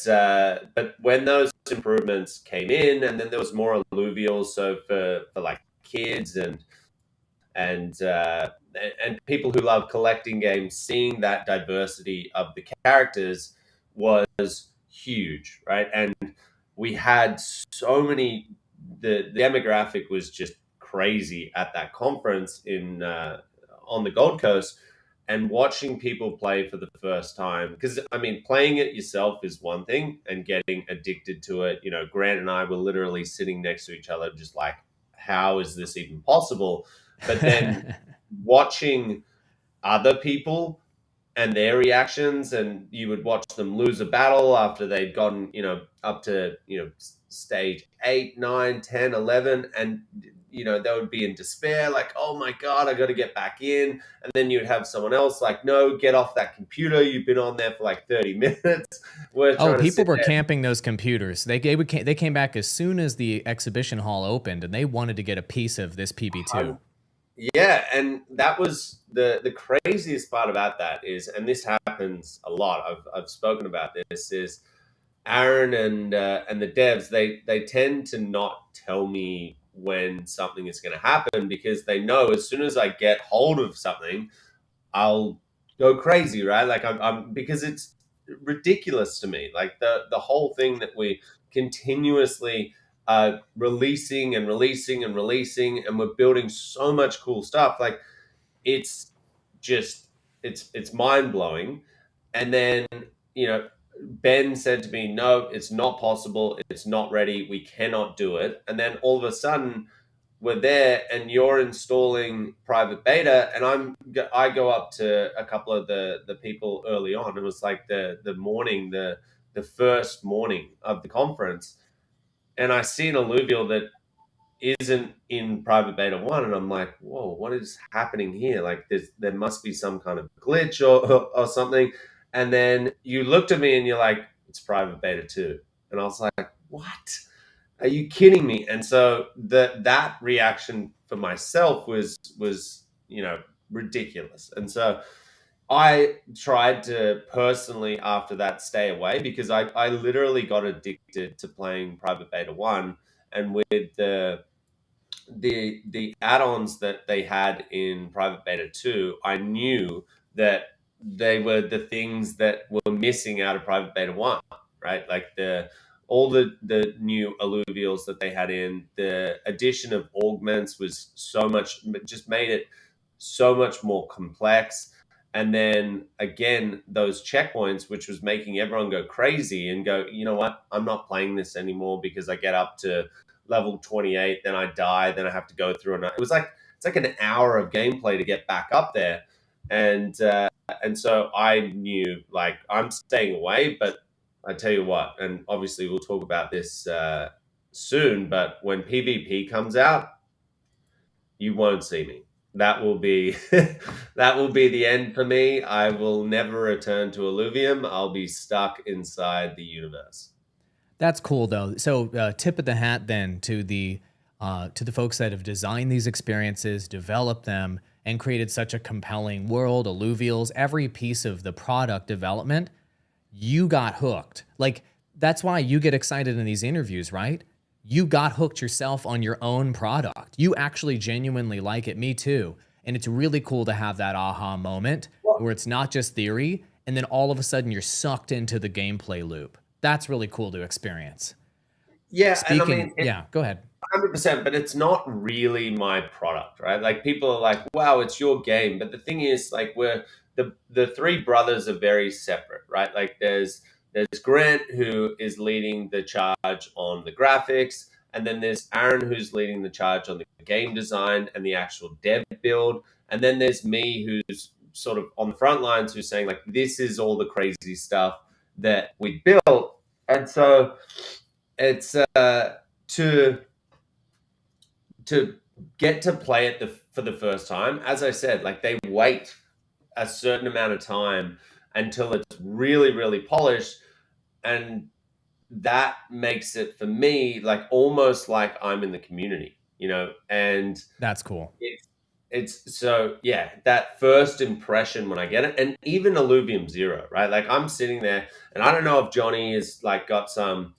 when those improvements came in, and then there was more Illuvials, so for like kids and people who love collecting games, seeing that diversity of the characters was huge, right? And we had so many. The demographic was just crazy at that conference in on the Gold Coast. And watching people play for the first time, because I mean, playing it yourself is one thing, and getting addicted to it. Grant and I were literally sitting next to each other, just like, how is this even possible? But then watching other people and their reactions, and you would watch them lose a battle after they'd gotten, up to, stage 8, 9, 10, 11, and they would be in despair, like, oh my god, I got to get back in. And then you'd have someone else like, no, get off that computer, you've been on there for like 30 minutes.
People were camping those computers. They came back as soon as the exhibition hall opened, and they wanted to get a piece of this PB2.
Yeah, and that was the craziest part about that is, and this happens a lot, I've spoken about this, is Aaron and the devs, they tend to not tell me when something is going to happen, because they know as soon as I get hold of something, I'll go crazy, right? Like I'm because it's ridiculous to me. Like the whole thing that we continuously releasing and releasing and releasing, and we're building so much cool stuff. Like it's just it's mind blowing. And then Ben said to me, no, it's not possible. It's not ready. We cannot do it. And then all of a sudden we're there and you're installing private beta. And I go up to a couple of the people early on. It was like the morning, the first morning of the conference. And I see an Illuvial that isn't in private beta 1, and I'm like, whoa, what is happening here? Like there must be some kind of glitch or something. And then you looked at me and you're like, it's private beta 2. And I was like, what? Are you kidding me? And so that reaction for myself was ridiculous. And so I tried to personally, after that, stay away, because I literally got addicted to playing private beta 1, and with the add-ons that they had in private beta 2, I knew that they were the things that were missing out of private beta 1, right? Like all the new Illuvials that they had in, the addition of augments was so much, just made it so much more complex. And then again, those checkpoints, which was making everyone go crazy and go, you know what, I'm not playing this anymore, because I get up to level 28, then I die, then I have to go through another. It's like an hour of gameplay to get back up there, and so I knew, like, I'm staying away. But I tell you what, and obviously we'll talk about this soon, but when PvP comes out, you won't see me. That will be that will be the end for me. I will never return to Illuvium. I'll be stuck inside the universe.
That's cool, though. So, tip of the hat then to the folks that have designed these experiences, developed them, and created such a compelling world. Illuvials, every piece of the product development, you got hooked. Like, that's why you get excited in these interviews, right? You got hooked yourself on your own product. You actually genuinely like it. Me too. And it's really cool to have that aha moment where it's not just theory, and then all of a sudden you're sucked into the gameplay loop. That's really cool to experience.
Yeah,
Speaking,
and I mean,
yeah, go ahead.
100%, but it's not really my product, right? Like, people are like, "Wow, it's your game," but the thing is, like, we're the three brothers are very separate, right? Like, there's Grant, who is leading the charge on the graphics, and then there's Aaron, who's leading the charge on the game design and the actual dev build, and then there's me, who's sort of on the front lines, who's saying, like, this is all the crazy stuff that we built. And so it's to get to play it for the first time. As I said, like, they wait a certain amount of time until it's really, really polished, and that makes it, for me, like, almost like I'm in the community, and
That's cool.
it's so, yeah, that first impression when I get it. And even Illuvium Zero, right? Like, I'm sitting there, and I don't know if Johnny is, like, got some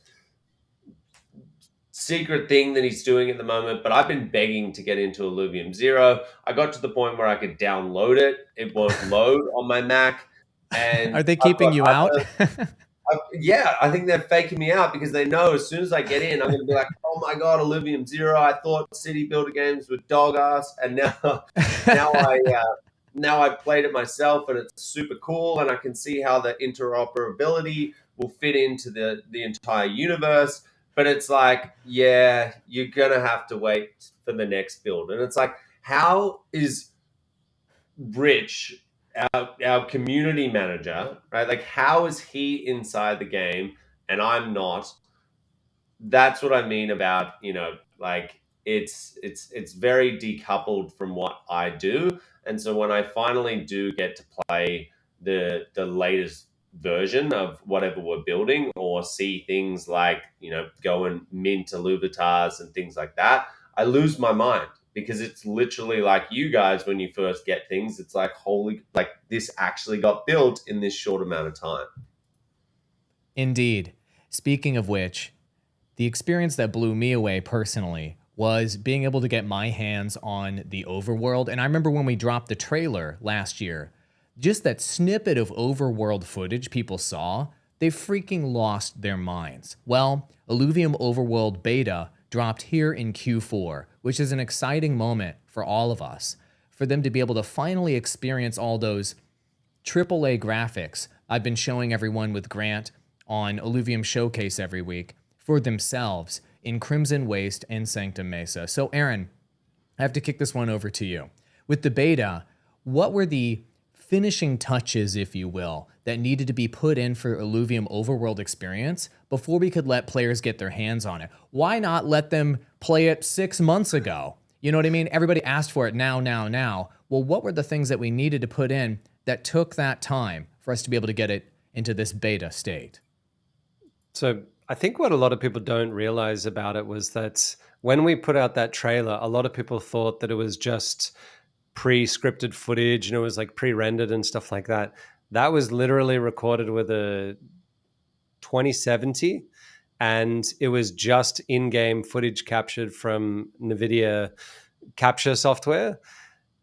secret thing that he's doing at the moment, but I've been begging to get into Illuvium Zero. I got to the point where I could download it. It won't load on my Mac. And
Are they keeping you out?
yeah, I think they're faking me out, because they know as soon as I get in, I'm going to be like, "Oh my God, Illuvium Zero! I thought city builder games were dog ass, and now I've played it myself, and it's super cool, and I can see how the interoperability will fit into the entire universe." But it's like, yeah, you're gonna have to wait for the next build, and it's like, how is Rich, our community manager, right? Like, how is he inside the game and I'm not? That's what I mean about, like, it's very decoupled from what I do. And so when I finally do get to play the latest version of whatever we're building, or see things like, go and mint Illuvatars and things like that, I lose my mind, because it's literally like you guys, when you first get things, it's like, holy, like, this actually got built in this short amount of time.
Indeed. Speaking of which, the experience that blew me away personally was being able to get my hands on the overworld. And I remember when we dropped the trailer last year, just that snippet of overworld footage people saw, they freaking lost their minds. Well, Illuvium Overworld Beta dropped here in Q4, which is an exciting moment for all of us, for them to be able to finally experience all those AAA graphics I've been showing everyone with Grant on Illuvium Showcase every week for themselves in Crimson Waste and Sanctum Mesa. So Aaron, I have to kick this one over to you. With the beta, what were the finishing touches, if you will, that needed to be put in for Illuvium Overworld experience before we could let players get their hands on it? Why not let them play it 6 months ago? You know what I mean? Everybody asked for it now. Well, what were the things that we needed to put in that took that time for us to be able to get it into this beta state?
So I think what a lot of people don't realize about it was that when we put out that trailer, a lot of people thought that it was just pre-scripted footage and it was like pre-rendered and stuff like that. That was literally recorded with a 2070, and it was just in-game footage captured from NVIDIA capture software.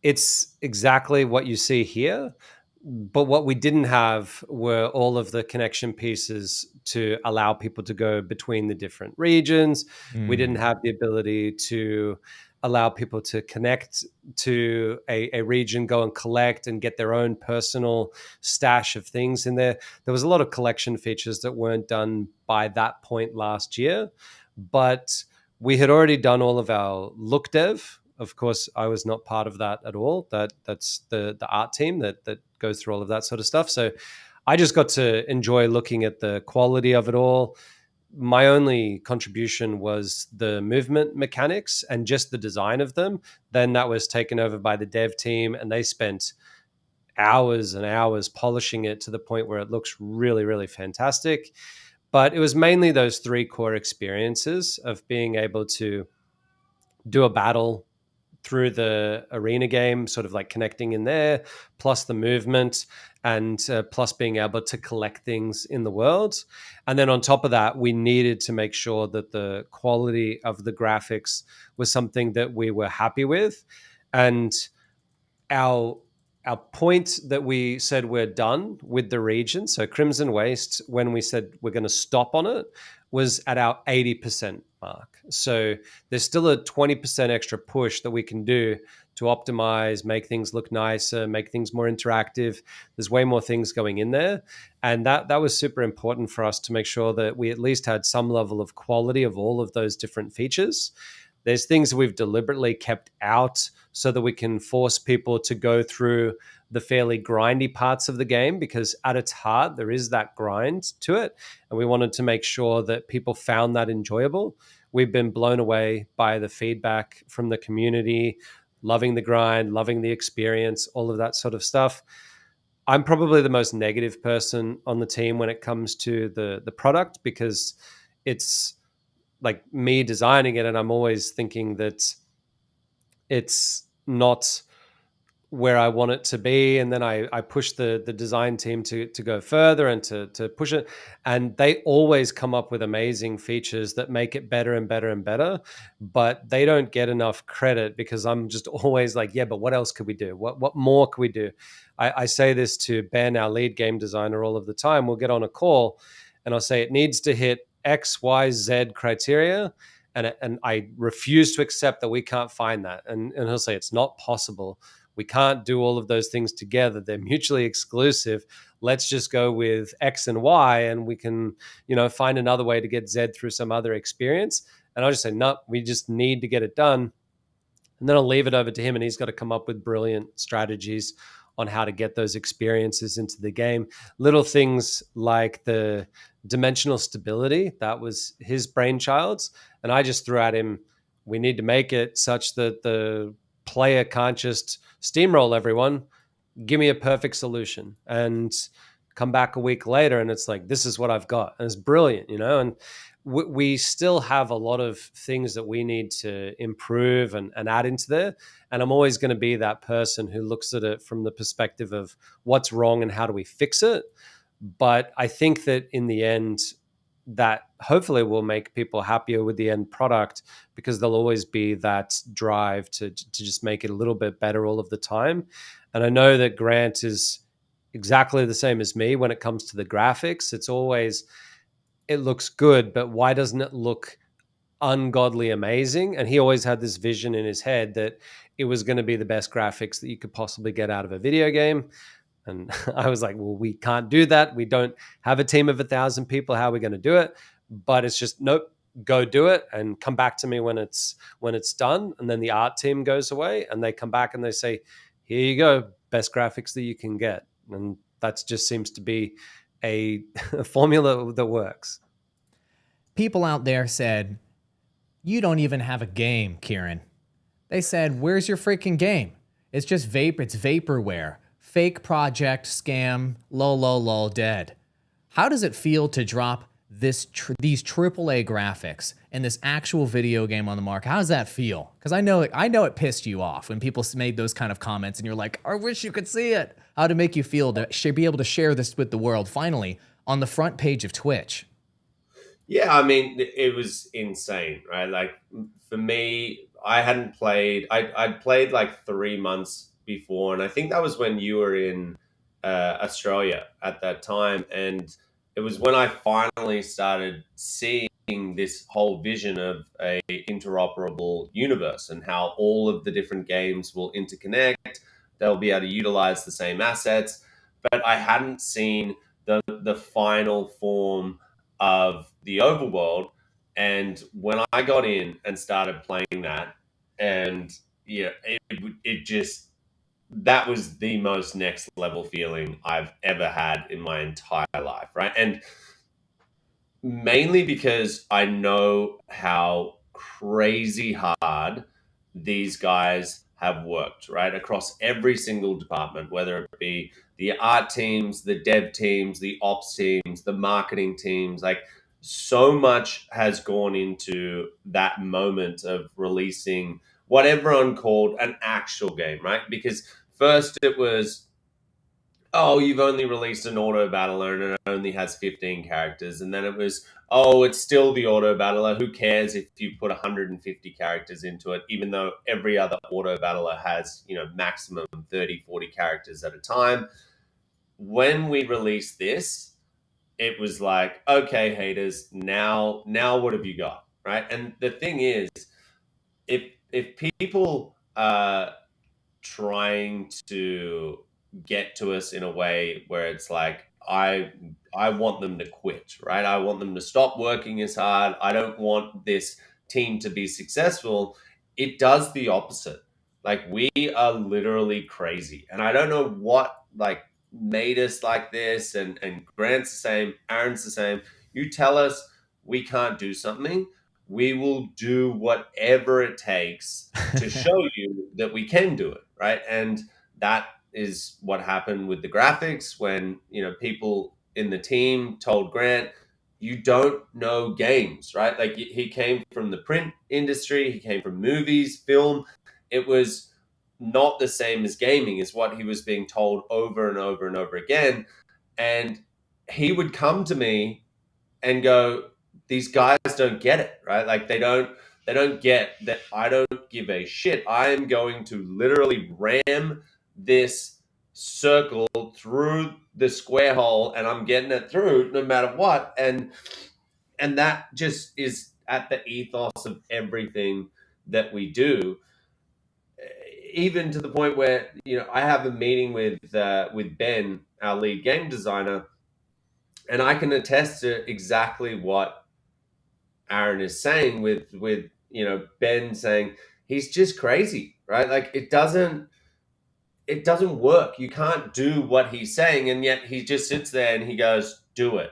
It's exactly what you see here. But what we didn't have were all of the connection pieces to allow people to go between the different regions. We didn't have the ability to allow people to connect to a region, go and collect and get their own personal stash of things in there. There was a lot of collection features that weren't done by that point last year. But we had already done all of our look dev. Of course, I was not part of that at all. That's the art team that goes through all of that sort of stuff. So I just got to enjoy looking at the quality of it all. My only contribution was the movement mechanics and just the design of them. Then that was taken over by the dev team, and they spent hours and hours polishing it to the point where it looks really, really fantastic. But it was mainly those three core experiences of being able to do a battle through the arena game, sort of like connecting in there, plus the movement, and plus being able to collect things in the world. And then on top of that, we needed to make sure that the quality of the graphics was something that we were happy with. And our point that we said we're done with the region, so Crimson Waste, when we said we're going to stop on it, was at our 80% mark. So there's still a 20% extra push that we can do to optimize, make things look nicer, make things more interactive. There's way more things going in there. And that was super important for us to make sure that we at least had some level of quality of all of those different features. There's things that we've deliberately kept out so that we can force people to go through the fairly grindy parts of the game, because at its heart, there is that grind to it. And we wanted to make sure that people found that enjoyable. We've been blown away by the feedback from the community, loving the grind, loving the experience, all of that sort of stuff. I'm probably the most negative person on the team when it comes to the product, because it's like me designing it, and I'm always thinking that it's not where I want it to be. And then I push the design team to go further and to push it. And they always come up with amazing features that make it better and better and better. But they don't get enough credit, because I'm just always like, yeah, but what else could we do? What more could we do? I say this to Ben, our lead game designer, all of the time. We'll get on a call and I'll say it needs to hit X, Y, Z criteria. And I refuse to accept that we can't find that. And he'll say it's not possible. We can't do all of those things together. They're mutually exclusive. Let's just go with X and Y, and we can, find another way to get Z through some other experience. And I'll just say, no, we just need to get it done. And then I'll leave it over to him, and he's got to come up with brilliant strategies on how to get those experiences into the game. Little things like the dimensional stability, that was his brainchild. And I just threw at him, we need to make it such that the player can't just steamroll everyone. Give me a perfect solution. And come back a week later and it's like, this is what I've got. And it's brilliant, and we still have a lot of things that we need to improve and add into there. And I'm always going to be that person who looks at it from the perspective of what's wrong and how do we fix it. But I think that in the end, that hopefully will make people happier with the end product, because there'll always be that drive to just make it a little bit better all of the time. And I know that Grant is exactly the same as me when it comes to the graphics. It's always, it looks good, but why doesn't it look ungodly amazing? And he always had this vision in his head that it was going to be the best graphics that you could possibly get out of a video game. And I was like, well, we can't do that. We don't have a team of 1,000 people. How are we going to do it? But it's just, nope, go do it and come back to me when it's done. And then the art team goes away and they come back and they say, here you go, best graphics that you can get. And that just seems to be a formula that works.
People out there said, you don't even have a game, Kieran. They said, where's your freaking game? It's just vapor. It's vaporware. Fake project, scam, lol, dead. How does it feel to drop these AAA graphics and this actual video game on the market? How does that feel? Because I know it pissed you off when people made those kind of comments and you're like, I wish you could see it. How did it make you feel to be able to share this with the world finally on the front page of Twitch?
Yeah, I mean, it was insane, right? Like, for me, I hadn't played, I'd played like 3 months before, and I think that was when you were in Australia at that time. And it was when I finally started seeing this whole vision of a interoperable universe and how all of the different games will interconnect. They'll be able to utilize the same assets, but I hadn't seen the final form of the overworld. And when I got in and started playing that, and it just, that was the most next level feeling I've ever had in my entire life, right? And mainly because I know how crazy hard these guys have worked, right? Across every single department, whether it be the art teams, the dev teams, the ops teams, the marketing teams, like so much has gone into that moment of releasing what everyone called an actual game, right? Because first it was, oh, you've only released an auto battler and it only has 15 characters. And then it was, oh, it's still the auto battler. Who cares if you put 150 characters into it, even though every other auto battler has, maximum 30, 40 characters at a time. When we released this, it was like, okay, haters, now what have you got? Right. And the thing is, if people trying to get to us in a way where it's like I want them to quit, right? I want them to stop working as hard. I don't want this team to be successful. It does the opposite. Like we are literally crazy. And I don't know what like made us like this, and Grant's the same, Aaron's the same. You tell us we can't do something, we will do whatever it takes to show you that we can do it, right? And that is what happened with the graphics when, people in the team told Grant, you don't know games, right? Like he came from the print industry, he came from movies, film. It was not the same as gaming, is what he was being told over and over and over again. And he would come to me and go, these guys don't get it, right? Like they don't get that I don't give a shit. I am going to literally ram this circle through the square hole and I'm getting it through no matter what. And that just is at the ethos of everything that we do. Even to the point where, I have a meeting with Ben, our lead game designer, and I can attest to exactly what Aaron is saying with Ben saying he's just crazy, right? Like it doesn't work. You can't do what he's saying, and yet he just sits there and he goes, "Do it,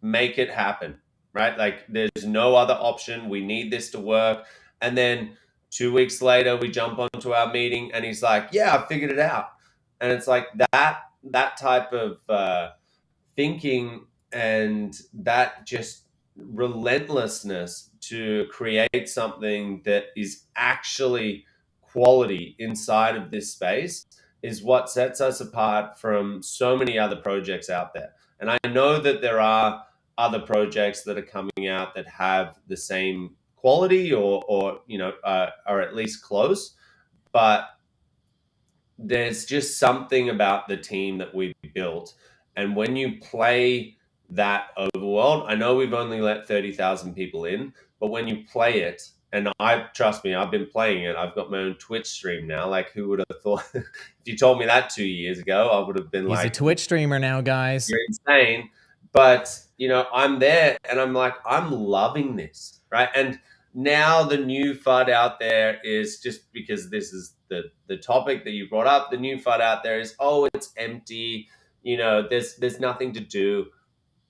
make it happen," right? Like there's no other option. We need this to work. And then 2 weeks later, we jump onto our meeting, and he's like, "Yeah, I figured it out." And it's like that type of thinking and that just relentlessness to create something that is actually quality inside of this space is what sets us apart from so many other projects out there. And I know that there are other projects that are coming out that have the same quality or are at least close, but there's just something about the team that we've built. And when you play that overworld, I know we've only let 30,000 people in, but when you play it, and trust me, I've been playing it. I've got my own Twitch stream now. Like, who would have thought? If you told me that 2 years ago, I would have been
He's a Twitch streamer now, guys.
You're insane. But, I'm there and I'm like, I'm loving this, right? And now the new FUD out there is, just because this is the topic that you brought up, the new FUD out there is, oh, it's empty. There's nothing to do.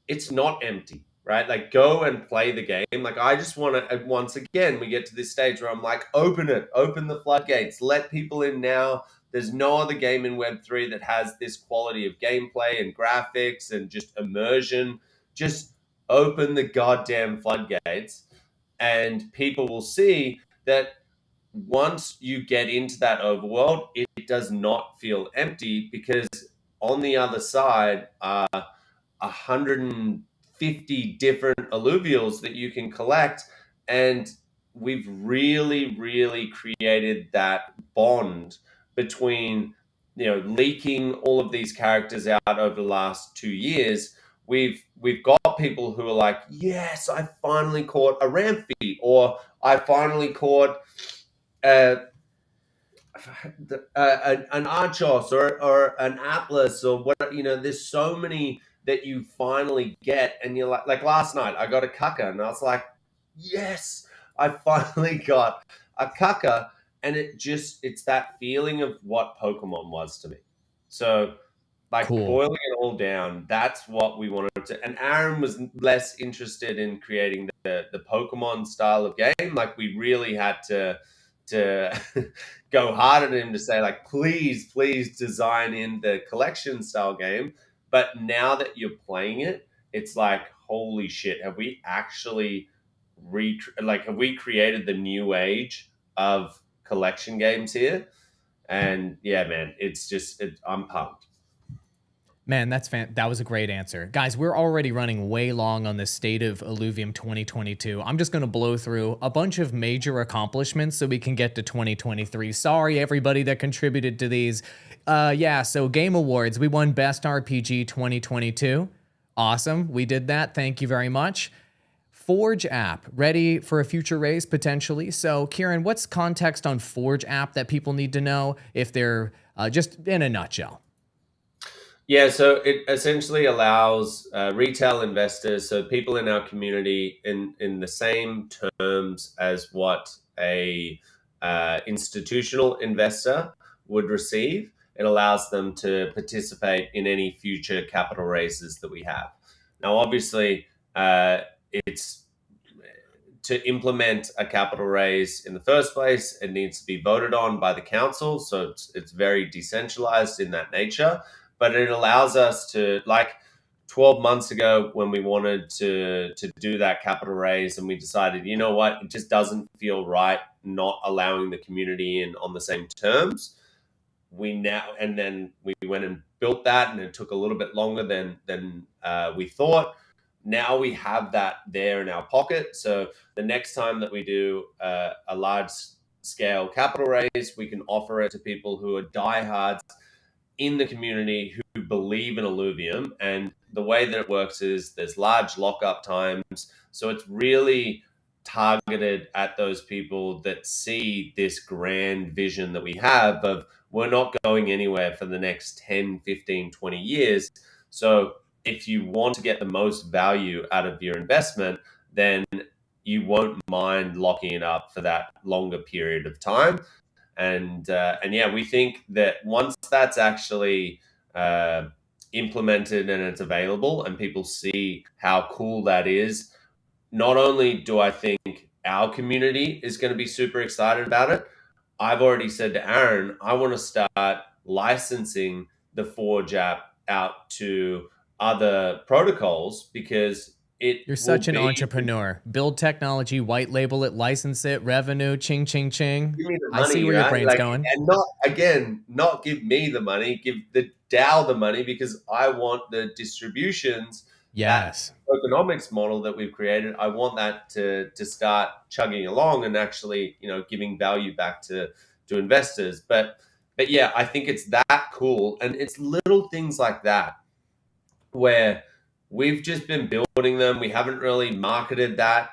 It's not empty, right? Like, go and play the game. Like, I just want to, once again, we get to this stage where I'm like, open the floodgates, let people in now. There's no other game in Web3 that has this quality of gameplay and graphics and just immersion. Just open the goddamn floodgates, and people will see that once you get into that overworld, it does not feel empty, because on the other side are 150 different Illuvials that you can collect. And we've really, really created that bond between, leaking all of these characters out over the last 2 years. We've got people who are like, yes, I finally caught a Rampy, or I finally caught an Archos or an Atlas, or what. There's so many that you finally get, and you're like last night I got a Kaka, and I was like, yes, I finally got a Kaka. And it's that feeling of what Pokemon was to me. So, like,
Cool.
boiling it all down, that's what we wanted to. And Aaron was less interested in creating the Pokemon style of game. Like, we really had to go hard at him to say, like, please design in the collection style game. But now that you're playing it, it's like, holy shit, have we actually have we created the new age of collection games here? And yeah, man, I'm pumped.
Man, that was a great answer. Guys, we're already running way long on the state of Illuvium 2022. I'm just going to blow through a bunch of major accomplishments so we can get to 2023. Sorry, everybody that contributed to these. Yeah, so Game Awards, we won Best RPG 2022. Awesome, we did that. Thank you very much. Forge app, ready for a future raise potentially. So, Kieran, what's context on Forge app that people need to know if they're just in a nutshell?
Yeah, so it essentially allows retail investors, so people in our community, in the same terms as what a institutional investor would receive. It allows them to participate in any future capital raises that we have. Now, obviously, it's to implement a capital raise in the first place. It needs to be voted on by the council, so it's very decentralized in that nature. But it allows us to, like 12 months ago when we wanted to do that capital raise, and we decided, you know what, it just doesn't feel right not allowing the community in on the same terms. Then we went and built that, and it took a little bit longer than we thought. Now we have that there in our pocket. So the next time that we do a large scale capital raise, we can offer it to people who are diehards in the community who believe in Illuvium. And the way that it works is there's large lockup times. So it's really targeted at those people that see this grand vision that we have of we're not going anywhere for the next 10, 15, 20 years. So if you want to get the most value out of your investment, then you won't mind locking it up for that longer period of time. And yeah, we think that once that's actually implemented and it's available and people see how cool that is, not only do I think our community is going to be super excited about it, I've already said to Aaron, I want to start licensing the Forge app out to other protocols because
You're such an entrepreneur. Build technology, white label it, license it, revenue, ching, ching, ching.
Give me the
I
money,
see where your brain's going.
And not give me the money, give the DAO the money, because I want the distributions.
Yes.
That economics model that we've created, I want that to start chugging along and actually, giving value back to investors. But yeah, I think it's that cool. And it's little things like that where we've just been building them. We haven't really marketed that,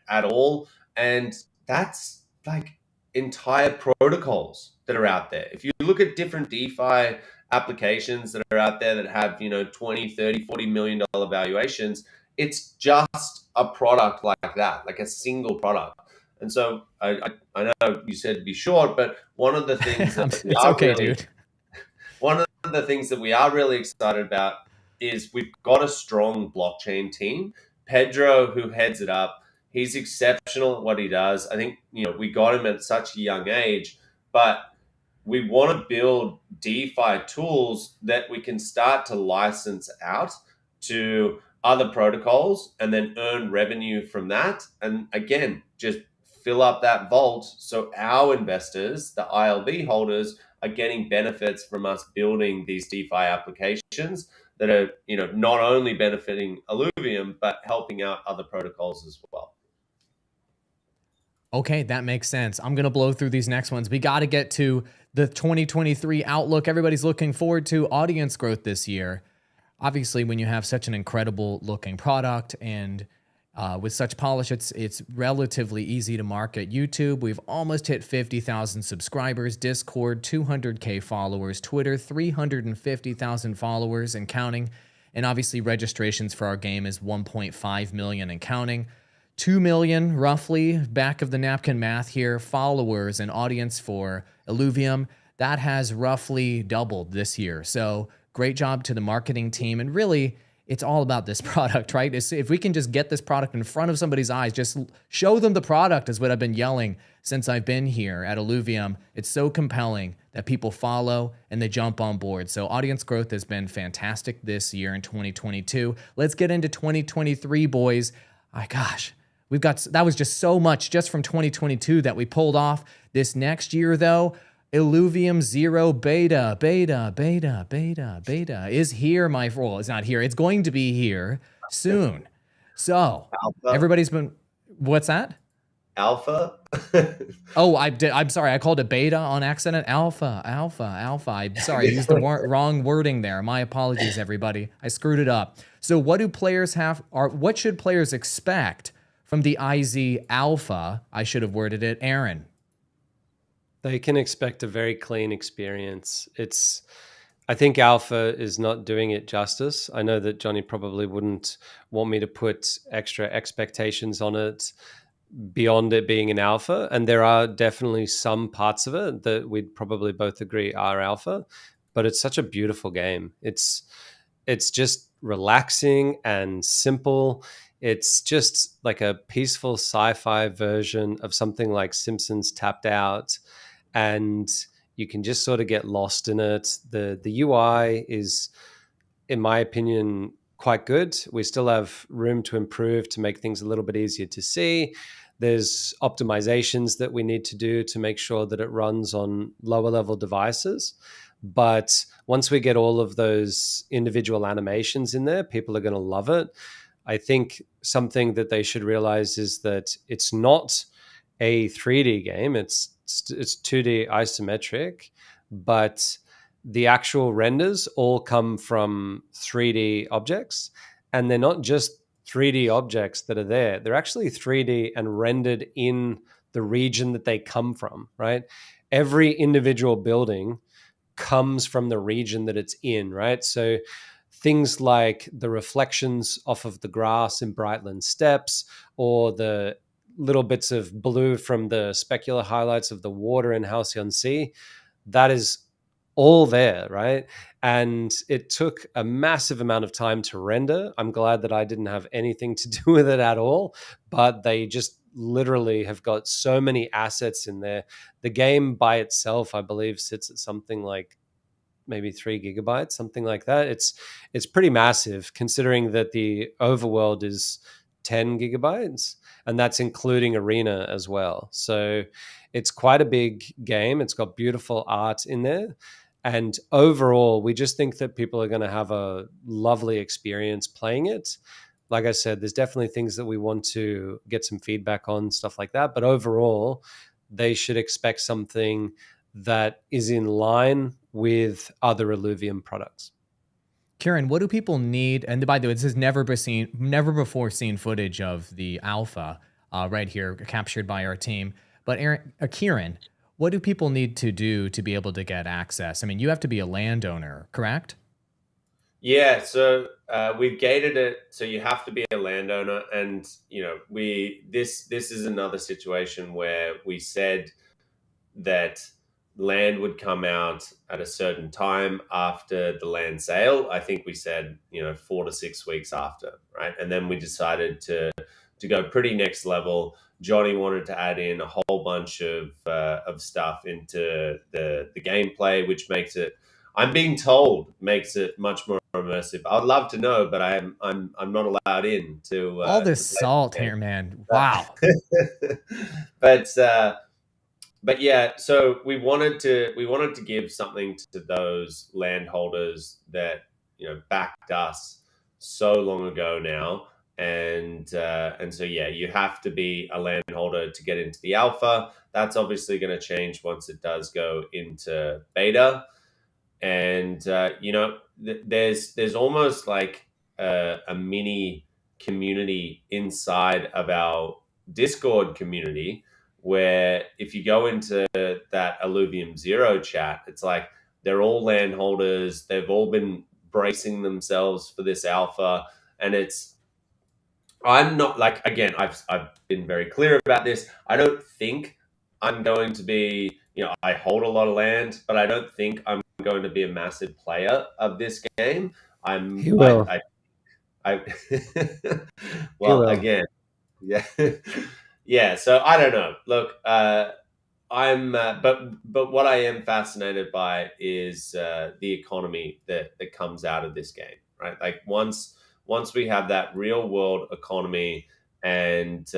at all. And that's like entire protocols that are out there. If you look at different DeFi applications that are out there that have, 20, 30, $40 million valuations, it's just a product like that, like a single product. And so I know you said to be short, but one of the things that
it's okay, dude.
One of the things that we are really excited about is we've got a strong blockchain team. Pedro, who heads it up, he's exceptional at what he does. I think, we got him at such a young age, but we want to build DeFi tools that we can start to license out to other protocols and then earn revenue from that. And again, just fill up that vault so our investors, the ILV holders, are getting benefits from us building these DeFi applications that are, not only benefiting Illuvium, but helping out other protocols as well.
Okay, that makes sense. I'm going to blow through these next ones. We got to get to the 2023 outlook. Everybody's looking forward to audience growth this year. Obviously, when you have such an incredible looking product and with such polish, it's relatively easy to market. YouTube, we've almost hit 50,000 subscribers. Discord, 200K followers. Twitter, 350,000 followers and counting. And obviously, registrations for our game is 1.5 million and counting. 2 million, roughly, back of the napkin math here, followers and audience for Illuvium. That has roughly doubled this year. So great job to the marketing team. And really, it's all about this product, right? If we can just get this product in front of somebody's eyes, just show them the product is what I've been yelling since I've been here at Illuvium. It's so compelling that people follow and they jump on board. So audience growth has been fantastic this year in 2022. Let's get into 2023, boys. My gosh, that was just so much just from 2022 that we pulled off. This next year, though, Illuvium 0 beta is here, it's not here. It's going to be here soon. So
Alpha.
Everybody's been, what's that?
Alpha?
Oh, I'm sorry. I called it beta on accident. Alpha. I'm sorry. I used the wrong wording there. My apologies, everybody. I screwed it up. So what should players expect from the IZ Alpha? I should have worded it. Aaron.
They can expect a very clean experience. I think Alpha is not doing it justice. I know that Johnny probably wouldn't want me to put extra expectations on it beyond it being an alpha. And there are definitely some parts of it that we'd probably both agree are alpha, but it's such a beautiful game. It's just relaxing and simple. It's just like a peaceful sci-fi version of something like Simpsons Tapped Out. And you can just sort of get lost in it. The UI is, in my opinion, quite good. We still have room to improve to make things a little bit easier to see. There's optimizations that we need to do to make sure that it runs on lower level devices. But once we get all of those individual animations in there, people are going to love it. I think something that they should realize is that it's not a 3D game. It's 2D isometric, but the actual renders all come from 3D objects, and they're not just 3D objects that are there. They're actually 3D and rendered in the region that they come from, right? Every individual building comes from the region that it's in, right? So things like the reflections off of the grass in Brightland Steps, or the little bits of blue from the specular highlights of the water in Halcyon Sea, that is all there, right? And it took a massive amount of time to render. I'm glad that I didn't have anything to do with it at all, but they just literally have got so many assets in there. The game by itself, I believe, sits at something like maybe 3 gigabytes, something like that. It's pretty massive, considering that the overworld is 10 gigabytes, and that's including arena as well. So it's quite a big game. It's got beautiful art in there. And overall, we just think that people are going to have a lovely experience playing it. Like I said, there's definitely things that we want to get some feedback on, stuff like that. But overall, they should expect something that is in line with other Illuvium products.
Kieran, what do people need? And by the way, this is never before seen footage of the alpha right here, captured by our team. But Kieran, what do people need to do to be able to get access? I mean, you have to be a landowner, correct?
Yeah, so we've gated it so you have to be a landowner, and this is another situation where we said that land would come out at a certain time after the land sale. I think we said 4 to 6 weeks after, right? And then we decided to go pretty next level. Johnny wanted to add in a whole bunch of stuff into the gameplay, which makes it, I'm being told, makes it much more immersive. I'd love to know, but I'm not allowed in to
all this salt here, man. Wow.
But yeah, so we wanted to give something to those landholders that backed us so long ago now, and so yeah, you have to be a landholder to get into the alpha. That's obviously going to change once it does go into beta, and there's almost like a mini community inside of our Discord community, where if you go into that Illuvium 0 chat, it's like they're all landholders. They've all been bracing themselves for this alpha, and it's I'm not like, again, I've been very clear about this. I don't think I'm going to be, I hold a lot of land, but I don't think I'm going to be a massive player of this game.
He will.
I
He
well,
will.
again, yeah, yeah. So I don't know. Look, but what I am fascinated by is the economy that comes out of this game, right? Like once we have that real world economy, and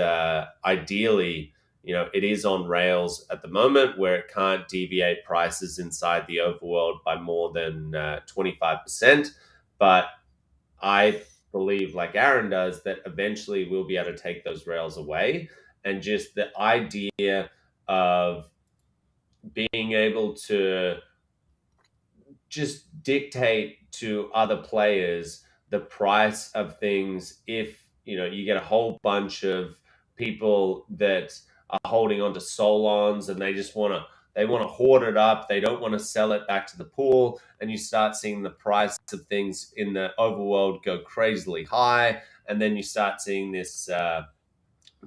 ideally, it is on rails at the moment where it can't deviate prices inside the overworld by more than 25%. But I believe, like Aaron does, that eventually we'll be able to take those rails away, and just the idea of being able to just dictate to other players the price of things. If you get a whole bunch of people that are holding on to solons, and they want to hoard it up, they don't want to sell it back to the pool, and you start seeing the price of things in the overworld go crazily high, and then you start seeing this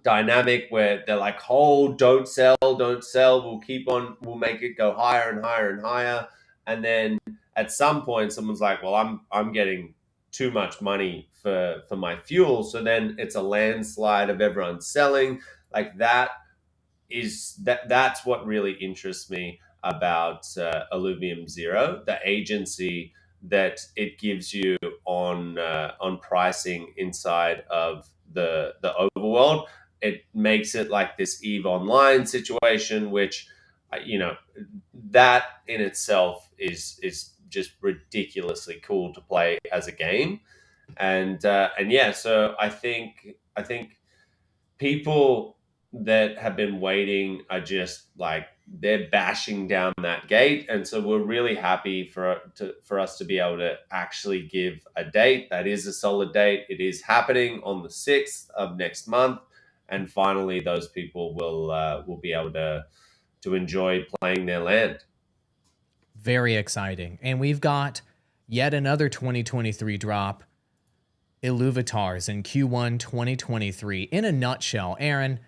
dynamic where they're like, hold, don't sell, don't sell, we'll make it go higher and higher and higher. And then at some point someone's like, well, I'm getting too much money for my fuel, so then it's a landslide of everyone selling. Like that's what really interests me about Illuvium Zero, the agency that it gives you on pricing inside of the overworld. It makes it like this Eve Online situation, which you know that in itself is just ridiculously cool to play as a game. And yeah, so I think people that have been waiting are just like, they're bashing down that gate, and so we're really happy for us to be able to actually give a date that is a solid date. It is happening on the 6th of next month, and finally those people will be able to enjoy playing their land.
Very exciting. And we've got yet another 2023 drop, Illuvatars in Q1 2023. In a nutshell, Aaron,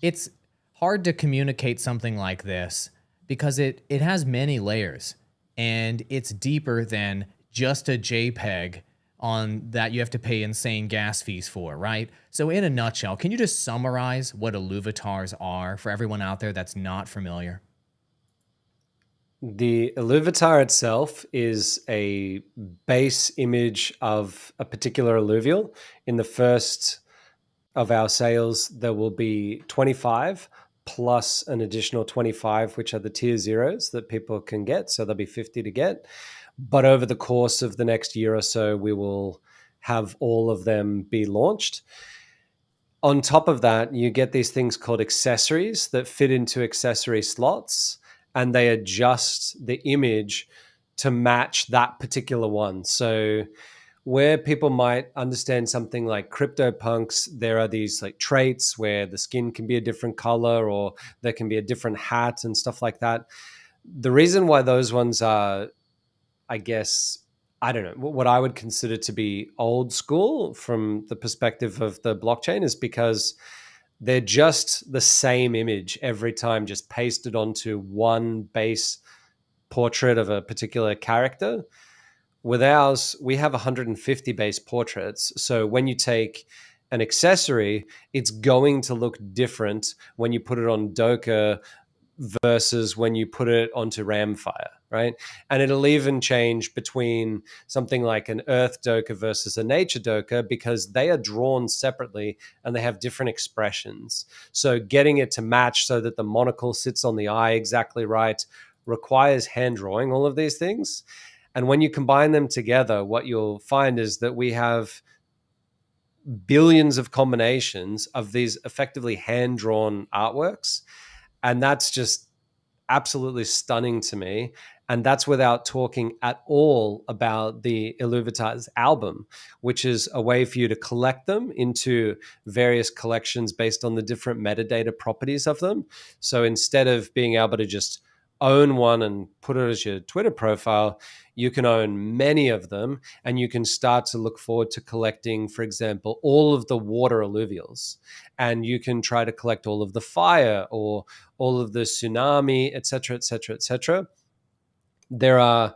it's hard to communicate something like this because it has many layers, and it's deeper than just a JPEG on that you have to pay insane gas fees for, right? So in a nutshell, can you just summarize what Illuvatars are for everyone out there that's not familiar?
The Illuvatar itself is a base image of a particular Illuvial. In the first of our sales, there will be 25 plus an additional 25, which are the tier zeros that people can get. So there'll be 50 to get. But over the course of the next year or so, we will have all of them be launched. On top of that, you get these things called accessories that fit into accessory slots, and they adjust the image to match that particular one. So where people might understand something like CryptoPunks, there are these like traits where the skin can be a different color, or there can be a different hat and stuff like that. The reason why those ones are, I guess, I don't know, what I would consider to be old school from the perspective of the blockchain is because they're just the same image every time, just pasted onto one base portrait of a particular character. With ours, we have 150 base portraits. So when you take an accessory, it's going to look different when you put it on Doka versus when you put it onto Ramfire, right? And it'll even change between something like an Earth Doka versus a Nature Doka because they are drawn separately and they have different expressions. So getting it to match so that the monocle sits on the eye exactly right requires hand drawing all of these things. And when you combine them together, what you'll find is that we have billions of combinations of these effectively hand-drawn artworks. And that's just absolutely stunning to me. And that's without talking at all about the Illuvitas album, which is a way for you to collect them into various collections based on the different metadata properties of them. So instead of being able to just own one and put it as your Twitter profile, you can own many of them, and you can start to look forward to collecting, for example, all of the water alluvials, and you can try to collect all of the fire or all of the tsunami, etc., etc., etc. There are,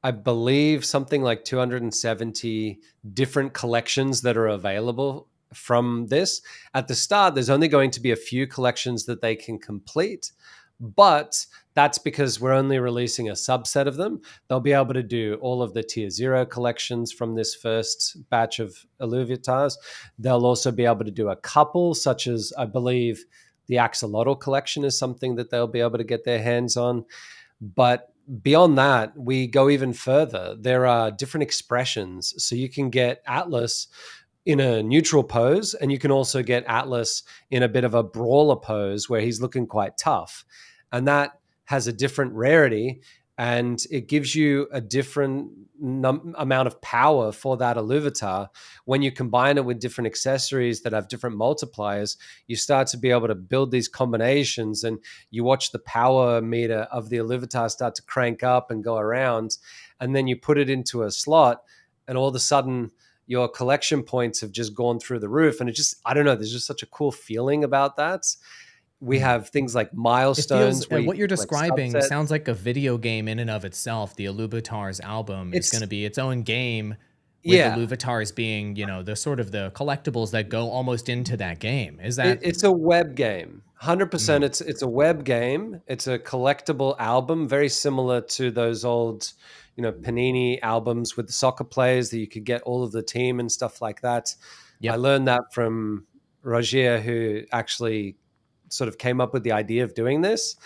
I believe, something like 270 different collections that are available from this. At the start, there's only going to be a few collections that they can complete, but that's because we're only releasing a subset of them. They'll be able to do all of the tier 0 collections from this first batch of Illuviatars. They'll also be able to do a couple, such as, I believe, the Axolotl collection is something that they'll be able to get their hands on. But beyond that, we go even further. There are different expressions. So you can get Atlas in a neutral pose, and you can also get Atlas in a bit of a brawler pose where he's looking quite tough. And that has a different rarity, and it gives you a different amount of power for that Illuvitar. When you combine it with different accessories that have different multipliers, you start to be able to build these combinations, and you watch the power meter of the Illuvitar start to crank up and go around, and then you put it into a slot, and all of a sudden your collection points have just gone through the roof. And it just, I don't know, there's just such a cool feeling about that. We have things like milestones.
It feels, what you're describing sounds like a video game in and of itself. The Illuvitar's album is going to be its own game, with Illuvitar's being, the sort of the collectibles that go almost into that game. Is that?
It's a web game. 100%. It's a web game. It's a collectible album, very similar to those old, Panini albums with the soccer players that you could get all of the team and stuff like that. Yep. I learned that from Roger, who actually sort of came up with the idea of doing this.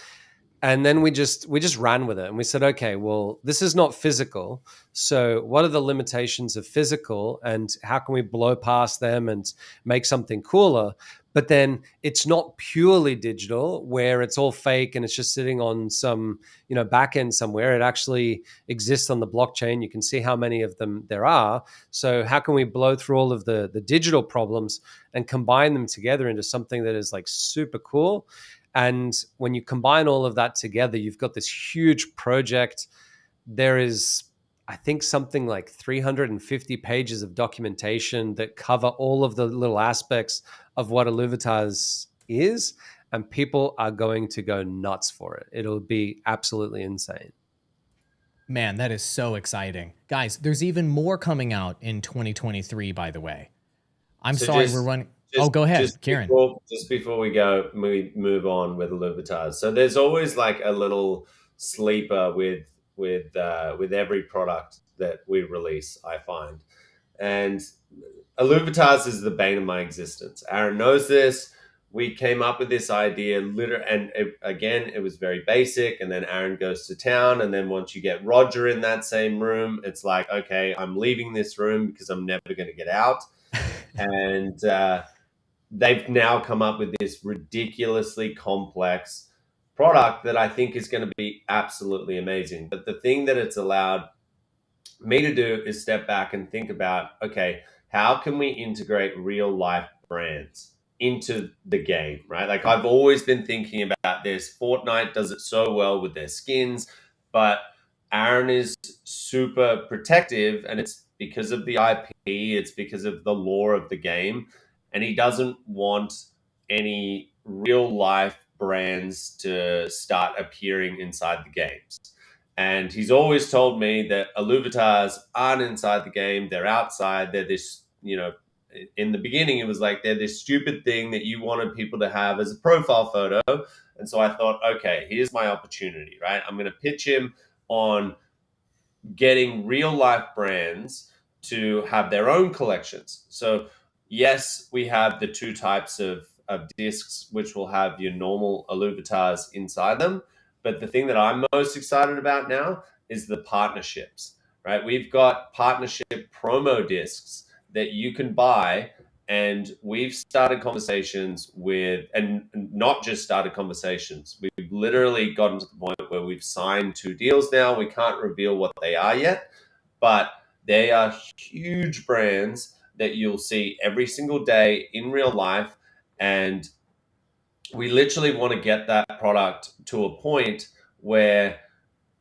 And then we just ran with it, and we said, okay, well, this is not physical. So what are the limitations of physical, and how can we blow past them and make something cooler? But then it's not purely digital where it's all fake and it's just sitting on some, back end somewhere. It actually exists on the blockchain. You can see how many of them there are. So how can we blow through all of the digital problems and combine them together into something that is like super cool? And when you combine all of that together, you've got this huge project. There is, I think, something like 350 pages of documentation that cover all of the little aspects of what Illuvitas is, and people are going to go nuts for it. It'll be absolutely insane.
Man, that is so exciting. Guys, there's even more coming out in 2023, by the way. We're running... go ahead, Kieran.
Just before we move on with Illuvitas. So there's always like a little sleeper with every product that we release, I find. And Illuvitas is the bane of my existence. Aaron knows this. We came up with this idea, it was very basic. And then Aaron goes to town. And then once you get Roger in that same room, it's like, okay, I'm leaving this room because I'm never going to get out. And they've now come up with this ridiculously complex product that I think is going to be absolutely amazing. But the thing that it's allowed me to do is step back and think about, okay, how can we integrate real life brands into the game, right? Like I've always been thinking about this. Fortnite does it so well with their skins, but Aaron is super protective, and it's because of the IP, it's because of the lore of the game, and he doesn't want any real life brands to start appearing inside the games. And he's always told me that Illuvitas aren't inside the game, they're outside. They're this, in the beginning, it was like they're this stupid thing that you wanted people to have as a profile photo. And so I thought, okay, here's my opportunity, right? I'm going to pitch him on getting real life brands to have their own collections. So yes, we have the two types of discs, which will have your normal Illuvitars inside them. But the thing that I'm most excited about now is the partnerships, right? We've got partnership promo discs that you can buy. And we've started conversations with, and not just started conversations, we've literally gotten to the point where we've signed 2 deals now. We can't reveal what they are yet, but they are huge brands that you'll see every single day in real life. And we literally want to get that product to a point where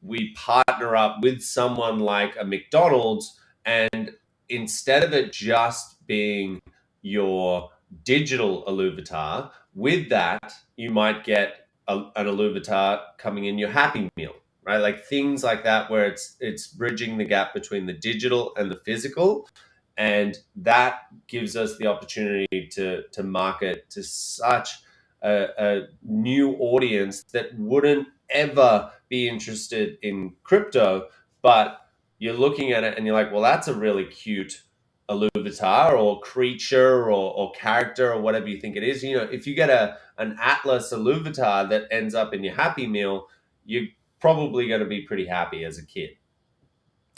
we partner up with someone like a McDonald's, and instead of it just being your digital Illuvitar, with that, you might get an Illuvitar coming in your Happy Meal, right? Like things like that, where it's bridging the gap between the digital and the physical, and that gives us the opportunity to market to such a new audience that wouldn't ever be interested in crypto, but you're looking at it and you're like, well, that's a really cute Illuvitar or creature or character or whatever you think it is. You know, if you get an Atlas Illuvitar that ends up in your Happy Meal, you're probably going to be pretty happy as a kid.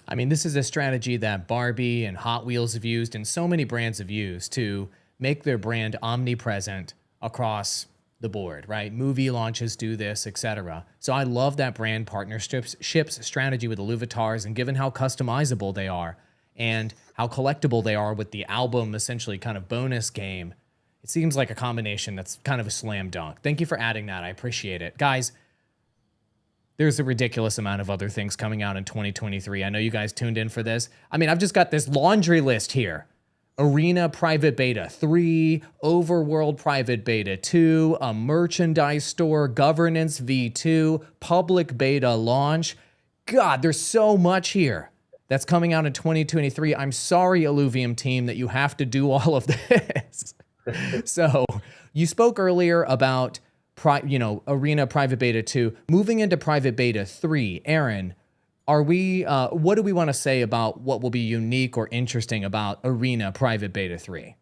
I mean, this is a strategy that Barbie and Hot Wheels have used and so many brands have used to make their brand omnipresent across the board, right? Movie launches do this, etc. So I love that brand partnerships strategy with Illuvitars, and given how customizable they are and how collectible they are with the album, essentially kind of bonus game, it seems like a combination that's kind of a slam dunk. Thank you for adding that. I appreciate it. Guys, there's a ridiculous amount of other things coming out in 2023. I know you guys tuned in for this. I mean, I've just got this laundry list here. Arena Private Beta 3, Overworld Private Beta 2, a merchandise store, Governance V2, Public Beta launch. God, there's so much here that's coming out in 2023. I'm sorry, Illuvium team, that you have to do all of this. So you spoke earlier about Arena Private Beta 2, moving into Private Beta 3. Aaron, what do we want to say about what will be unique or interesting about Arena Private Beta 3?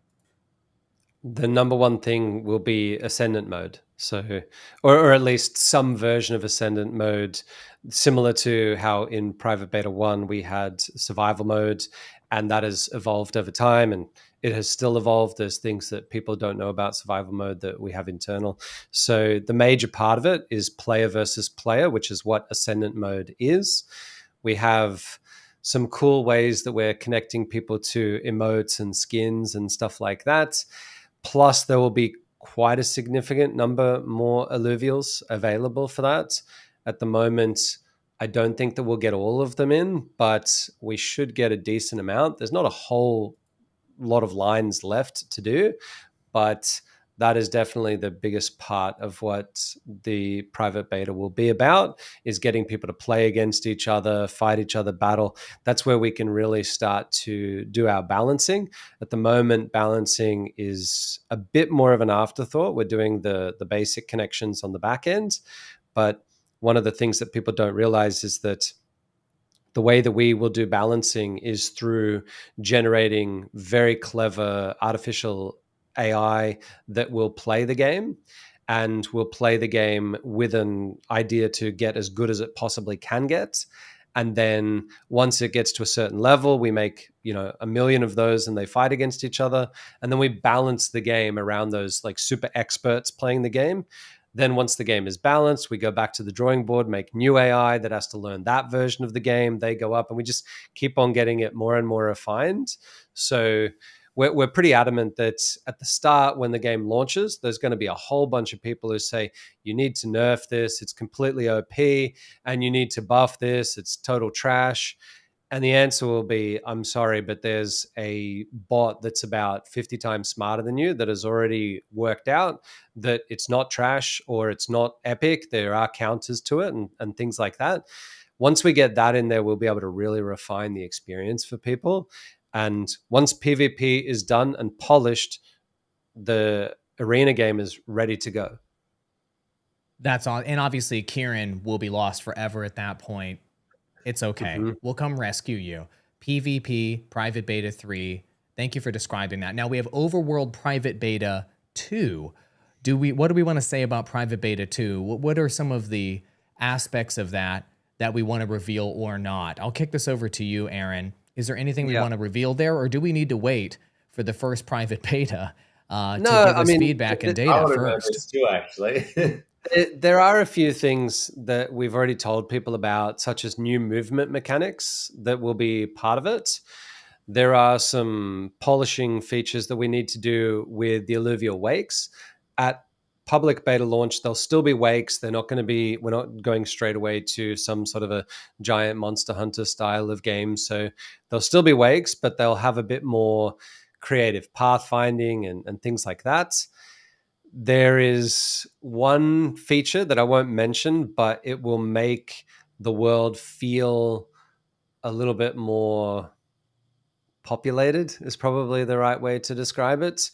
The number one thing will be Ascendant mode. So, or at least some version of Ascendant mode, similar to how in Private Beta 1 we had survival mode, and that has evolved over time, and it has still evolved. There's things that people don't know about survival mode that we have internal. So the major part of it is player versus player, which is what Ascendant mode is. We have some cool ways that we're connecting people to emotes and skins and stuff like that. Plus, there will be quite a significant number more Illuvials available for that. At the moment, I don't think that we'll get all of them in, but we should get a decent amount. There's not a whole lot of lines left to do, but that is definitely the biggest part of what the private beta will be about, is getting people to play against each other, fight each other, battle. That's where we can really start to do our balancing. At the moment, balancing is a bit more of an afterthought. We're doing the basic connections on the back end, but one of the things that people don't realize is that the way that we will do balancing is through generating very clever artificial AI that will play the game, and will play the game with an idea to get as good as it possibly can get. And then once it gets to a certain level, we make, 1 million of those and they fight against each other. And then we balance the game around those like super experts playing the game. Then once the game is balanced, we go back to the drawing board, make new AI that has to learn that version of the game. They go up and we just keep on getting it more and more refined. So we're pretty adamant that at the start, when the game launches, there's going to be a whole bunch of people who say, you need to nerf this, it's completely OP, and you need to buff this, it's total trash. And the answer will be, I'm sorry, but there's a bot that's about 50 times smarter than you that has already worked out that it's not trash or it's not epic. There are counters to it and things like that. Once we get that in there, we'll be able to really refine the experience for people. And once PvP is done and polished, the arena game is ready to go.
That's all. And obviously, Kieran will be lost forever at that point. It's okay. Mm-hmm. We'll come rescue you. PvP, Private Beta 3. Thank you for describing that. Now we have Overworld Private Beta 2. What do we want to say about Private Beta 2? What are some of the aspects of that we want to reveal or not? I'll kick this over to you, Aaron. Is there anything we want to reveal there, or do we need to wait for the first private beta to give us feedback and data first?
Too, actually.
There are a few things that we've already told people about, such as new movement mechanics that will be part of it. There are some polishing features that we need to do with the Illuvial wakes. At public beta launch, there'll still be wakes. We're not going straight away to some sort of a giant Monster Hunter style of game. So there'll still be wakes, but they'll have a bit more creative pathfinding and things like that. There is one feature that I won't mention, but it will make the world feel a little bit more populated, is probably the right way to describe it.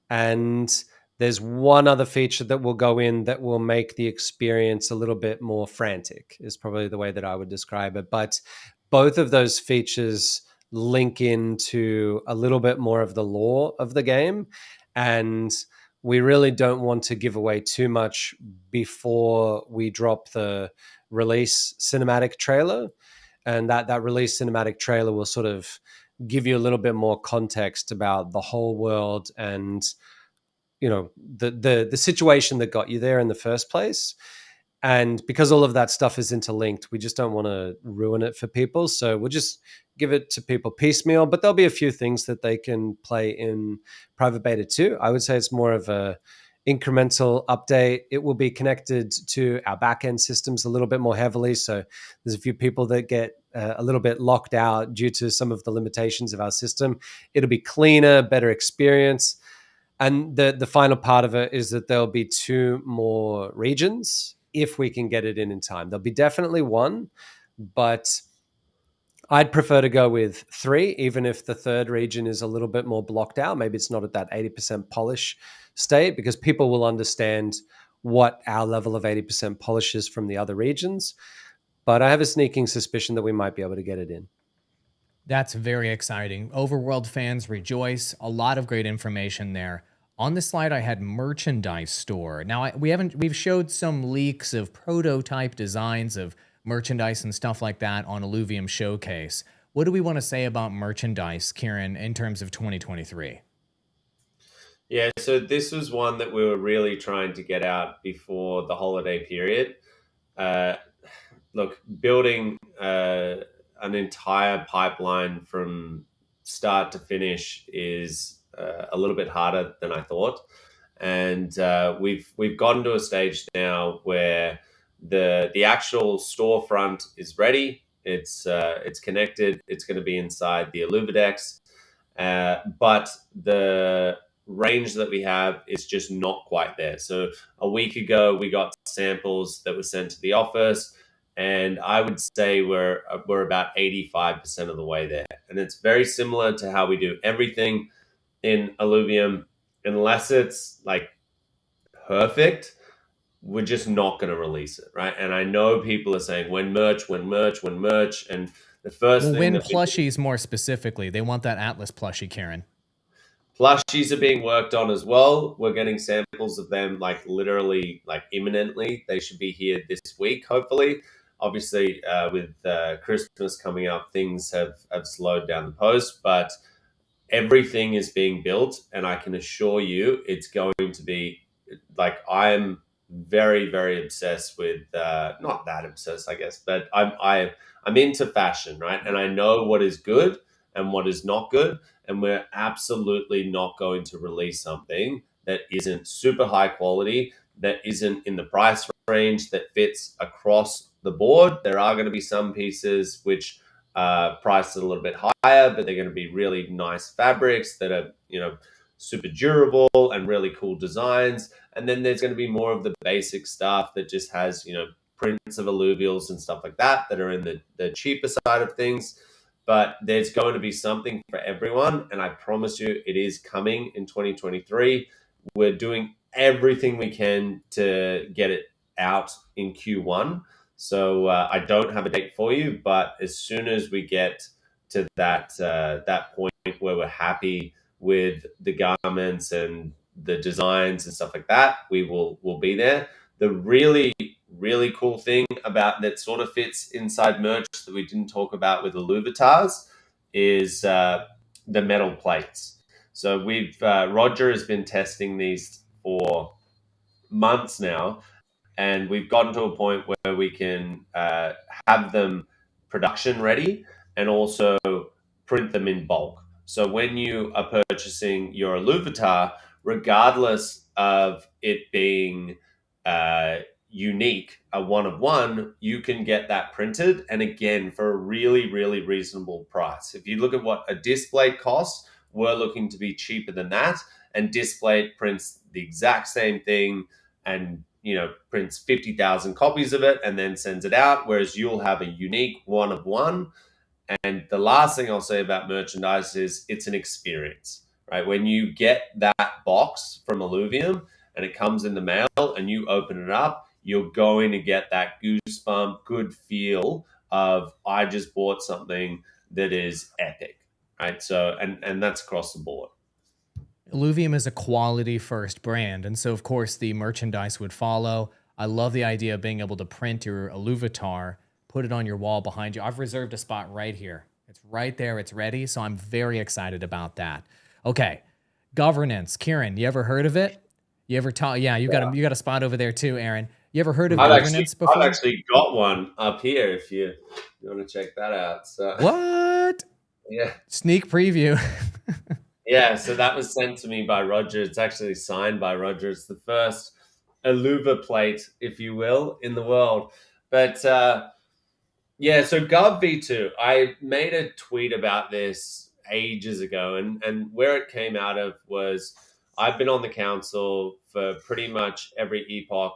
And there's one other feature that will go in that will make the experience a little bit more frantic, is probably the way that I would describe it. But both of those features link into a little bit more of the lore of the game. And we really don't want to give away too much before we drop the release cinematic trailer. And that release cinematic trailer will sort of give you a little bit more context about the whole world and, you know, the situation that got you there in the first place. And because all of that stuff is interlinked, we just don't want to ruin it for people. So we'll just give it to people piecemeal, but there'll be a few things that they can play in private beta too. I would say it's more of a incremental update. It will be connected to our backend systems a little bit more heavily. So there's a few people that get a little bit locked out due to some of the limitations of our system. It'll be cleaner, better experience. And the final part of it is that there'll be 2 more regions if we can get it in time. There'll be definitely 1, but I'd prefer to go with 3, even if the 3rd region is a little bit more blocked out. Maybe it's not at that 80% polish state, because people will understand what our level of 80% polish is from the other regions. But I have a sneaking suspicion that we might be able to get it in.
That's very exciting. Overworld fans rejoice. A lot of great information there. On the slide, I had merchandise store. Now, we've showed some leaks of prototype designs of merchandise and stuff like that on Illuvium Showcase. What do we want to say about merchandise, Kieran, in terms of 2023?
Yeah, so this was one that we were really trying to get out before the holiday period. Look, building an entire pipeline from start to finish is a little bit harder than I thought, and we've gotten to a stage now where the actual storefront is ready. It's connected. It's going to be inside the Illuvidex, but the range that we have is just not quite there. So a week ago, we got samples that were sent to the office, and I would say we're about 85% of the way there. And it's very similar to how we do everything in Illuvium. Unless it's like perfect, we're just not going to release it, right? And I know people are saying when merch, and the first thing
when
that
plushies more specifically, they want that Atlas plushie, Kieran.
Plushies are being worked on as well. We're getting samples of them like literally, like imminently. They should be here this week, hopefully. Obviously, with Christmas coming up, things have slowed down the post, but everything is being built, and I can assure you it's going to be like, I'm very, very obsessed with not that obsessed, I guess, but I'm into fashion, right? And I know what is good and what is not good, and we're absolutely not going to release something that isn't super high quality, that isn't in the price range, that fits across the board. There are going to be some pieces which priced a little bit higher, but they're going to be really nice fabrics that are, you know, super durable and really cool designs. And then there's going to be more of the basic stuff that just has, you know, prints of Illuvials and stuff like that that are in the cheaper side of things. But there's going to be something for everyone, and I promise you it is coming in 2023. We're doing everything we can to get it out in Q1. So I don't have a date for you, but as soon as we get to that point where we're happy with the garments and the designs and stuff like that, we'll be there. The really, really cool thing about that sort of fits inside merch that we didn't talk about with the Illuvatars is the metal plates. So Roger has been testing these for months now, and we've gotten to a point where we can have them production ready and also print them in bulk. So when you are purchasing your Illuvatar, regardless of it being unique, a one of one, you can get that printed, and again for a really, really reasonable price. If you look at what a display costs, we're looking to be cheaper than that, and display prints the exact same thing and prints 50,000 copies of it and then sends it out, whereas you'll have a unique one of one. And the last thing I'll say about merchandise is it's an experience, right? When you get that box from Illuvium and it comes in the mail and you open it up, you're going to get that goosebump, good feel of I just bought something that is epic, right? So, and that's across the board.
Illuvium is a quality first brand, and so of course the merchandise would follow. I love the idea of being able to print your Illuvitar, put it on your wall behind you. I've reserved a spot right here. It's right there, it's ready, so I'm very excited about that. Okay, governance. Kieran, you ever heard of it? You ever talk? Yeah, you got a spot over there too, Aaron. You ever heard of governance before?
I've actually got one up here if you want to check that out. So
what?
Yeah.
Sneak preview.
Yeah, so that was sent to me by Roger. It's actually signed by Roger. It's the first Illuva plate, if you will, in the world. But yeah, so Gov V2, I made a tweet about this ages ago, and where it came out of was I've been on the council for pretty much every epoch,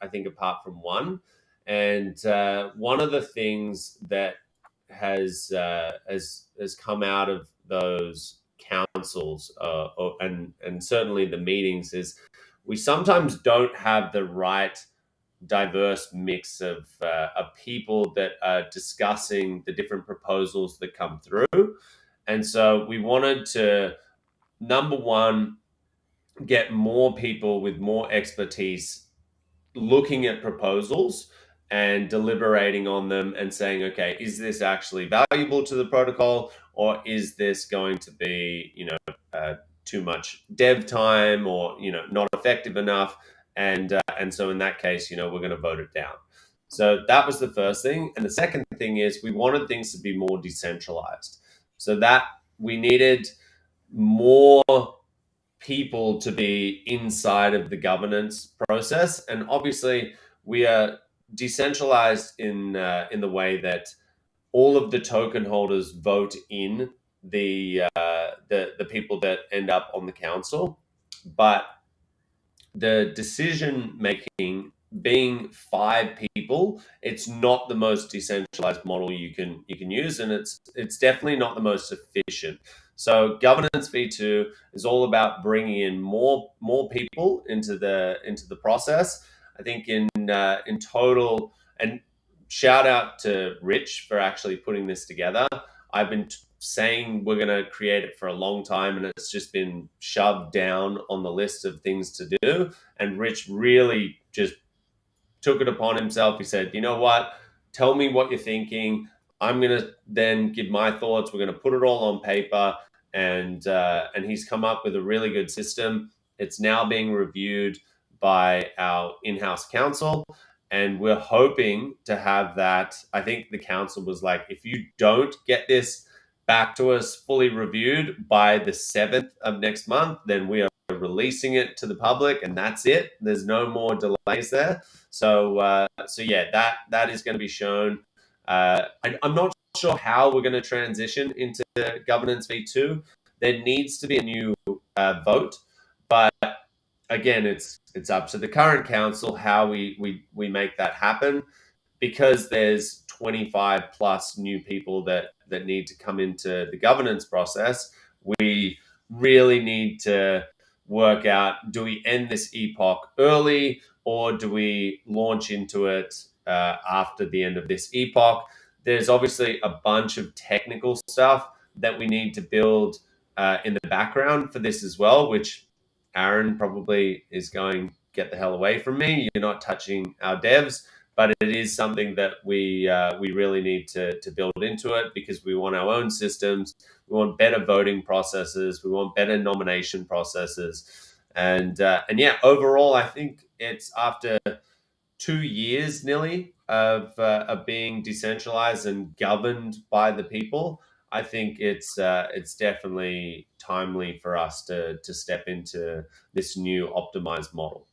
I think apart from one. And one of the things that has come out of those councils and certainly the meetings is we sometimes don't have the right diverse mix of people that are discussing the different proposals that come through. And so we wanted to, number one, get more people with more expertise looking at proposals and deliberating on them and saying, okay, is this actually valuable to the protocol, or is this going to be, too much dev time, or not effective enough? And so in that case, we're going to vote it down. So that was the first thing. And the second thing is we wanted things to be more decentralized. So that we needed more people to be inside of the governance process. And obviously we are decentralized in the way that all of the token holders vote in the people that end up on the council, but the decision making being 5 people, it's not the most decentralized model you can use, and it's definitely not the most efficient. So governance V2 is all about bringing in more people into the process. I think in total, and shout out to Rich for actually putting this together. I've been saying we're going to create it for a long time, and it's just been shoved down on the list of things to do. And Rich really just took it upon himself. He said, you know what? Tell me what you're thinking. I'm going to then give my thoughts. We're going to put it all on paper. And he's come up with a really good system. It's now being reviewed by our in-house counsel. And we're hoping to have that. I think the council was like, if you don't get this back to us fully reviewed by the 7th of next month, then we are releasing it to the public, and that's it. There's no more delays there. So yeah, that is going to be shown. I'm not sure how we're going to transition into governance V2. There needs to be a new vote, but again, it's up to the current council how we make that happen, because there's 25 plus new people that need to come into the governance process. We really need to work out, do we end this epoch early, or do we launch into it after the end of this epoch? There's obviously a bunch of technical stuff that we need to build in the background for this as well, which Aaron probably is going, get the hell away from me. You're not touching our devs. But it is something that we really need to build into it, because we want our own systems. We want better voting processes. We want better nomination processes. And yeah, overall, I think it's after 2 years nearly of being decentralized and governed by the people. I think it's definitely timely for us to step into this new optimized model.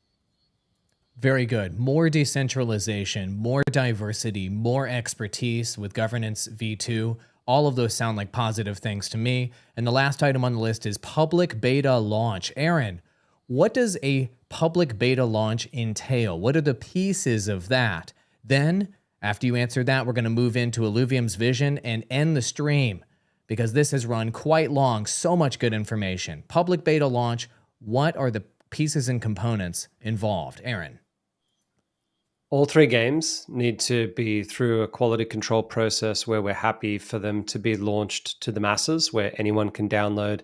Very good. More decentralization, more diversity, more expertise with governance v2. All of those sound like positive things to me. And the last item on the list is public beta launch. Aaron, what does a public beta launch entail? What are the pieces of that? Then, after you answer that, we're going to move into Illuvium's vision and end the stream because this has run quite long. So much good information. Public beta launch. What are the pieces and components involved? Aaron.
All three games need to be through a quality control process where we're happy for them to be launched to the masses, where anyone can download,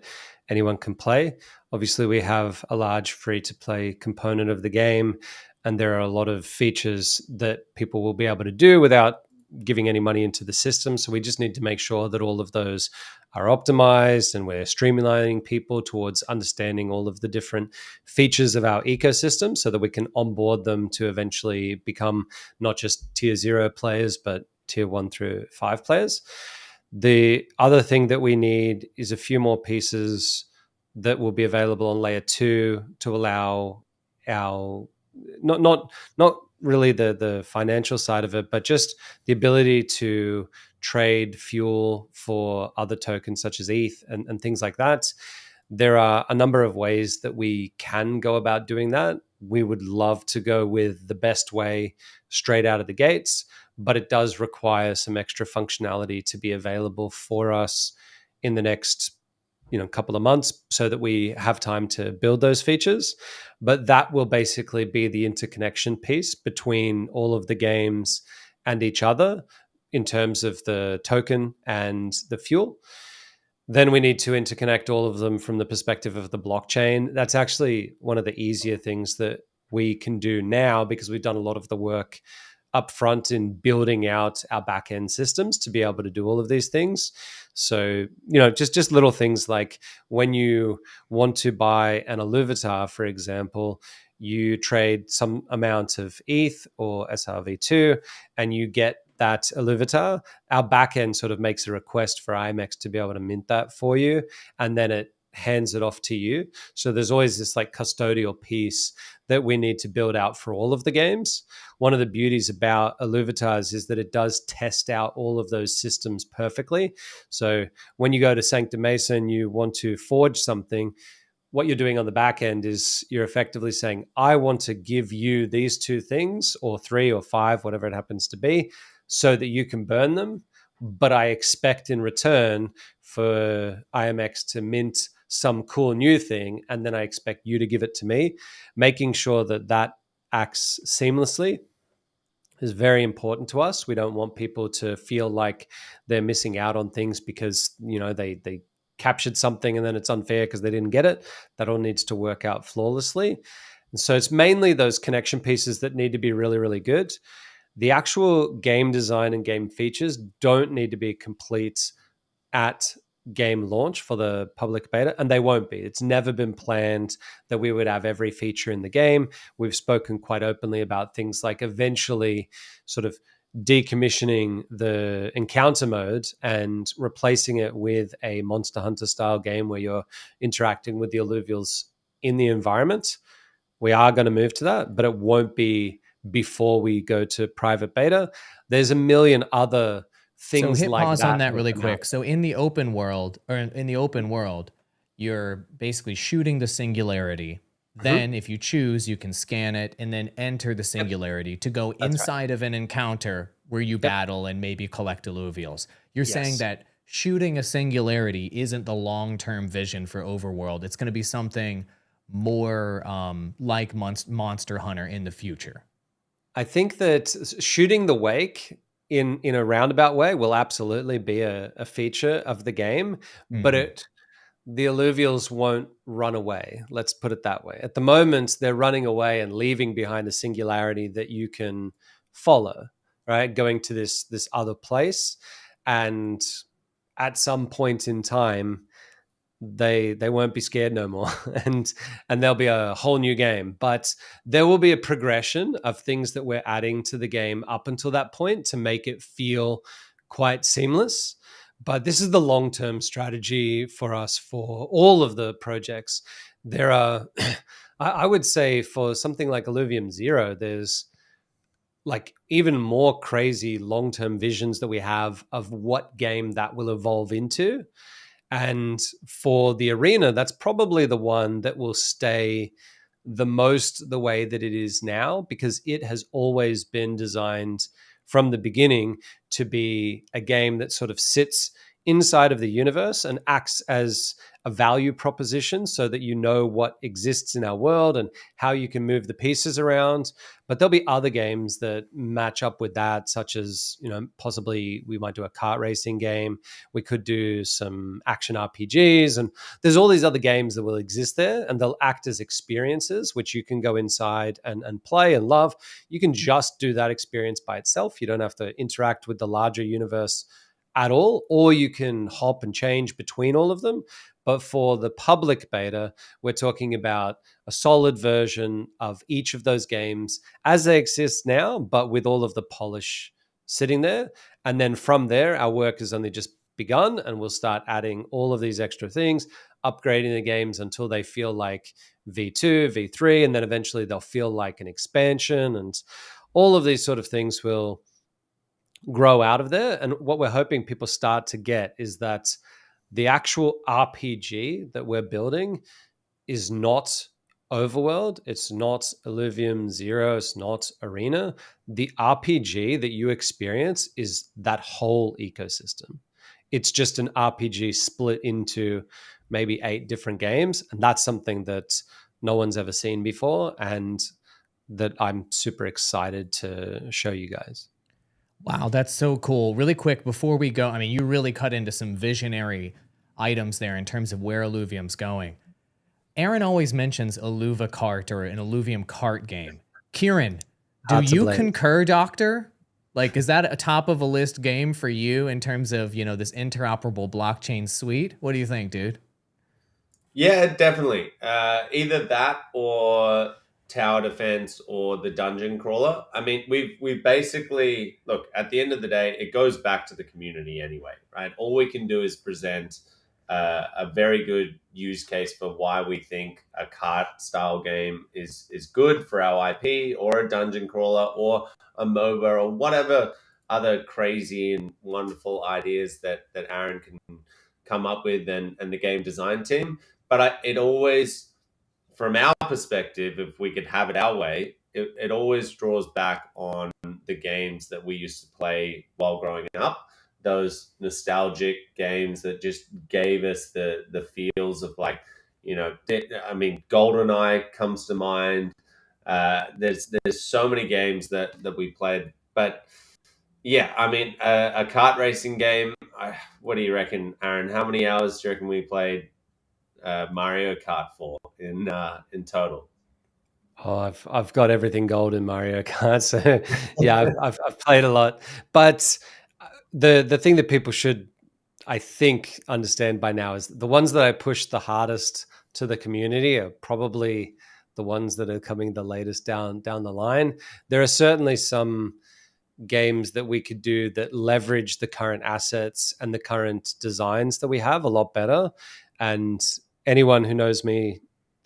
anyone can play. Obviously, we have a large free-to-play component of the game, and there are a lot of features that people will be able to do without giving any money into the system. So we just need to make sure that all of those are optimized and we're streamlining people towards understanding all of the different features of our ecosystem so that we can onboard them to eventually become not just tier 0 players, but tier 1 through 5 players. The other thing that we need is a few more pieces that will be available on layer 2 to allow our not really the financial side of it, but just the ability to trade fuel for other tokens such as ETH and things like that. There are a number of ways that we can go about doing that. We would love to go with the best way straight out of the gates, but it does require some extra functionality to be available for us in the next couple of months so that we have time to build those features. But that will basically be the interconnection piece between all of the games and each other in terms of the token and the fuel. Then we need to interconnect all of them from the perspective of the blockchain. That's actually one of the easier things that we can do now because we've done a lot of the work upfront in building out our back-end systems to be able to do all of these things. So, just little things like when you want to buy an Illuvitar, for example, you trade some amount of ETH or SRV2 and you get that Illuvitar. Our back-end sort of makes a request for IMX to be able to mint that for you, and then it hands it off to you. So there's always this like custodial piece that we need to build out for all of the games. One of the beauties about Illuvitars is that it does test out all of those systems perfectly. So when you go to Sanctum Mesa and you want to forge something, what you're doing on the back end is you're effectively saying, I want to give you these 2 things or 3 or 5, whatever it happens to be, so that you can burn them. But I expect in return for IMX to mint some cool new thing, and then I expect you to give it to me. Making sure that that acts seamlessly is very important to us. We don't want people to feel like they're missing out on things because they captured something and then it's unfair because they didn't get it. That all needs to work out flawlessly. And so it's mainly those connection pieces that need to be really, really good. The actual game design and game features don't need to be complete at game launch for the public beta, and they won't be. It's never been planned that we would have every feature in the game. We've spoken quite openly about things like eventually sort of decommissioning the encounter mode and replacing it with a Monster Hunter style game where you're interacting with the Illuvials in the environment. We are going to move to that, but it won't be before we go to private beta. There's a million other things.
So hit
like
pause
that
on that really quick. So in the open world, you're basically shooting the singularity. Then if you choose, you can scan it and then enter the singularity to go inside of an encounter where you battle and maybe collect Illuvials. You're saying that shooting a singularity isn't the long-term vision for Overworld. It's going to be something more like Monster Hunter in the future.
I think that shooting the wake in a roundabout way will absolutely be a feature of the game, but the Illuvials won't run away. Let's put it that way. At the moment, they're running away and leaving behind a singularity that you can follow, right? Going to this other place. And at some point in time, they won't be scared no more, and there'll be a whole new game. But there will be a progression of things that we're adding to the game up until that point to make it feel quite seamless. But this is the long-term strategy for us for all of the projects. There are, I would say, for something like Illuvium Zero, there's like even more crazy long-term visions that we have of what game that will evolve into. And for the arena, that's probably the one that will stay the most the way that it is now, because it has always been designed from the beginning to be a game that sort of sits inside of the universe and acts as a value proposition so that you know what exists in our world and how you can move the pieces around. But there'll be other games that match up with that, such as, possibly we might do a kart racing game. We could do some action RPGs, and there's all these other games that will exist there, and they'll act as experiences which you can go inside and play and love. You can just do that experience by itself. You don't have to interact with the larger universe at all, or you can hop and change between all of them. But for the public beta, we're talking about a solid version of each of those games as they exist now, but with all of the polish sitting there. And then from there, our work has only just begun, and we'll start adding all of these extra things, upgrading the games until they feel like V2, V3, and then eventually they'll feel like an expansion. And all of these sort of things will grow out of there. And what we're hoping people start to get is that the actual RPG that we're building is not Overworld, it's not Illuvium Zero, it's not Arena. The RPG that you experience is that whole ecosystem. It's just an RPG split into maybe 8 different games. And that's something that no one's ever seen before, and that I'm super excited to show you guys.
Wow, that's so cool. Really quick, before we go, I mean, you really cut into some visionary items there in terms of where Illuvium's going. Aaron always mentions Illuvicart or an Illuvium cart game. Kieran, do you concur, Doctor? Like, is that a top of a list game for you in terms of, this interoperable blockchain suite? What do you think, dude?
Yeah, definitely. Either that or tower defense or the dungeon crawler. I mean, we've basically, look, at the end of the day, it goes back to the community anyway, right? All we can do is present a very good use case for why we think a cart style game is good for our IP, or a dungeon crawler, or a MOBA, or whatever other crazy and wonderful ideas that Aaron can come up with, and the game design team. But it always, from our perspective, if we could have it our way, it always draws back on the games that we used to play while growing up. Those nostalgic games that just gave us the feels of, like, I mean, GoldenEye comes to mind. There's so many games that we played, but yeah, I mean, a kart racing game. What do you reckon, Aaron? How many hours do you reckon we played Mario Kart for in total?
Oh, I've got everything gold in Mario Kart, so yeah, I've played a lot. But the thing that people should, I think, understand by now is the ones that I push the hardest to the community are probably the ones that are coming the latest down the line. There are certainly some games that we could do that leverage the current assets and the current designs that we have a lot better. And anyone who knows me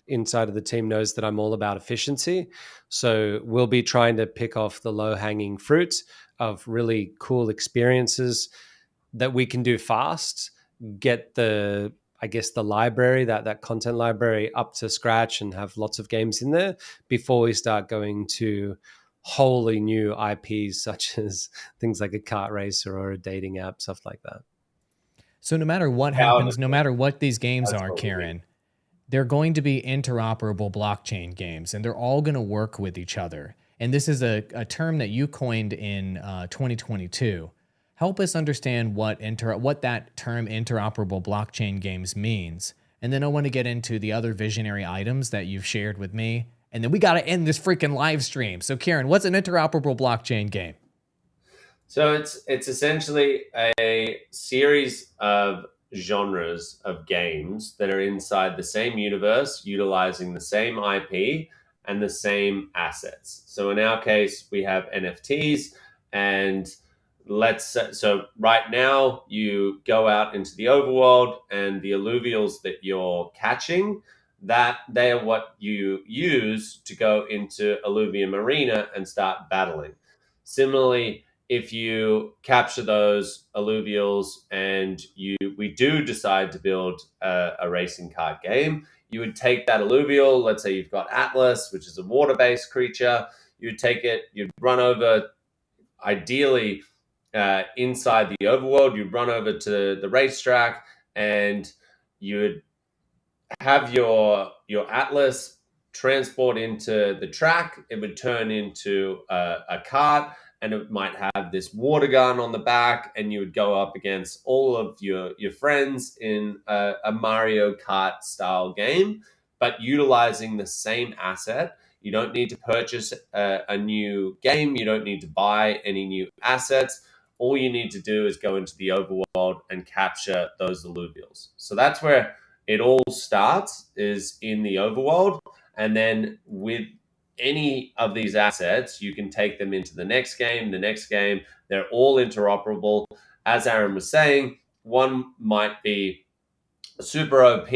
inside of the team knows that I'm all about efficiency. So we'll be trying to pick off the low-hanging fruit of really cool experiences that we can do fast, get the library, that content library up to scratch, and have lots of games in there before we start going to wholly new IPs, such as things like a kart racer or a dating app, stuff like that.
So no matter what happens, no matter what these games are, Kieran, they're going to be interoperable blockchain games, and they're all going to work with each other. And this is a term that you coined in 2022. Help us understand what that term interoperable blockchain games means. And then I want to get into the other visionary items that you've shared with me. And then we got to end this freaking live stream. So Kieran, what's an interoperable blockchain game?
So it's essentially a series of genres of games that are inside the same universe, utilizing the same IP and the same assets. So in our case, we have NFTs, and so right now you go out into the overworld, and the Illuvials that you're catching, that they are what you use to go into Illuvium Arena and start battling. Similarly, if you capture those Illuvials and we do decide to build a racing car game, you would take that Illuvial, let's say you've got Atlas, which is a water-based creature, you'd take it, you'd run over, ideally inside the overworld, you'd run over to the racetrack, and you would have your Atlas transport into the track. It would turn into a cart, and it might have this water gun on the back, and you would go up against all of your friends in a Mario Kart style game, but utilizing the same asset. You don't need to purchase a new game. You don't need to buy any new assets. All you need to do is go into the overworld and capture those Illuvials. So that's where it all starts, is in the overworld. And then with any of these assets, you can take them into the next game, the next game. They're all interoperable. As Aaron was saying, one might be super OP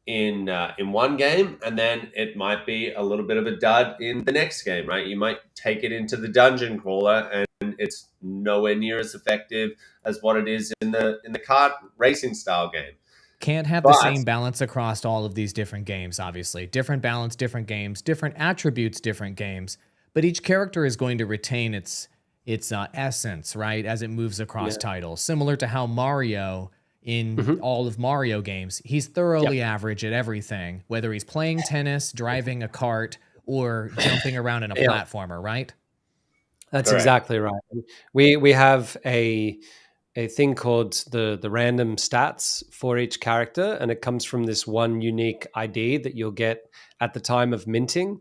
in one game, and then it might be a little bit of a dud in the next game, right? You might take it into the dungeon crawler, and it's nowhere near as effective as what it is in the kart racing style game.
Can't have the same balance across all of these different games, obviously. Different balance, different games, different attributes, different games. But each character is going to retain its essence, right, as it moves across titles. Similar to how Mario, in all of Mario games, he's thoroughly average at everything, whether he's playing tennis, driving a cart, or jumping around in a platformer, right?
That's exactly right. We have a thing called the random stats for each character, and it comes from this one unique ID that you'll get at the time of minting.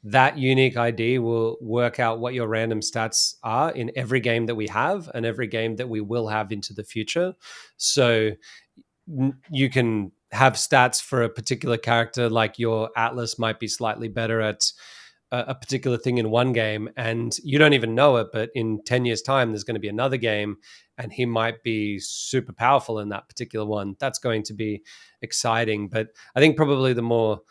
That unique ID will work out what your random stats are in every game that we have and every game that we will have into the future. So you can have stats for a particular character, like your Atlas might be slightly better at a particular thing in one game, and you don't even know it, but in 10 years time there's going to be another game and he might be super powerful in that particular one. That's going to be exciting. But I think probably the more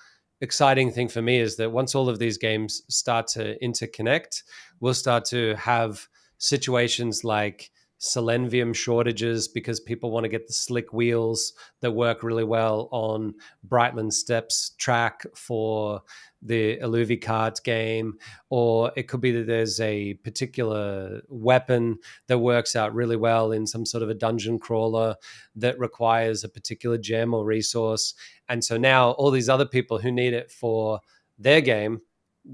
exciting thing for me is that once all of these games start to interconnect, we'll start to have situations like selenium shortages because people want to get the slick wheels that work really well on Brightland Steps track for the Illuvicart game, or it could be that there's a particular weapon that works out really well in some sort of a dungeon crawler that requires a particular gem or resource. And so now all these other people who need it for their game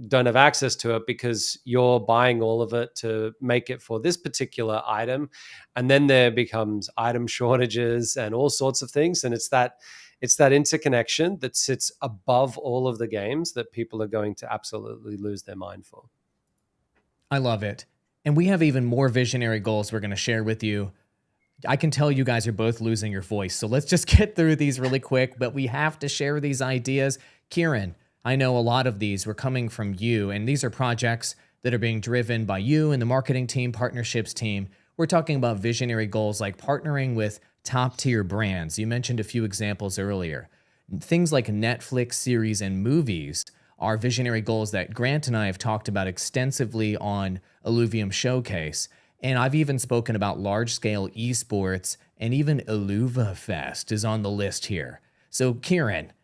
don't have access to it because you're buying all of it to make it for this particular item. And then there becomes item shortages and all sorts of things. And it's that interconnection that sits above all of the games that people are going to absolutely lose their mind for.
I love it. And we have even more visionary goals we're going to share with you. I can tell you guys are both losing your voice, so let's just get through these really quick, but we have to share these ideas. Kieran, I know a lot of these were coming from you, and these are projects that are being driven by you and the marketing team, partnerships team. We're talking about visionary goals like partnering with top-tier brands. You mentioned a few examples earlier. Things like Netflix series and movies are visionary goals that Grant and I have talked about extensively on Illuvium Showcase. And I've even spoken about large-scale esports, and even IlluvaFest is on the list here. So, Kieran,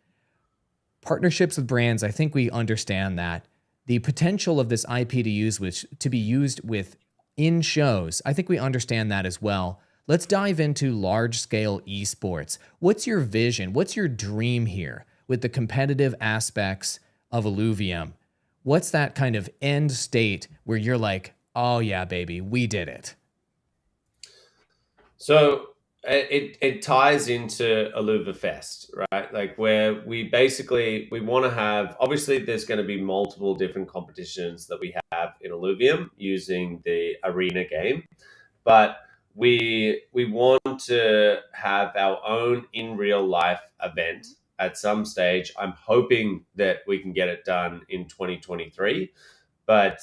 partnerships with brands, I think we understand that. The potential of this IP to be used with in shows, I think we understand that as well. Let's dive into large-scale esports. What's your vision? What's your dream here with the competitive aspects of Illuvium? What's that kind of end state where you're like, oh yeah, baby, we did it?
So it ties into IlluvaFest, right? Like where we want to have, obviously there's going to be multiple different competitions that we have in Illuvium using the arena game, but we want to have our own in real life event at some stage. I'm hoping that we can get it done in 2023. But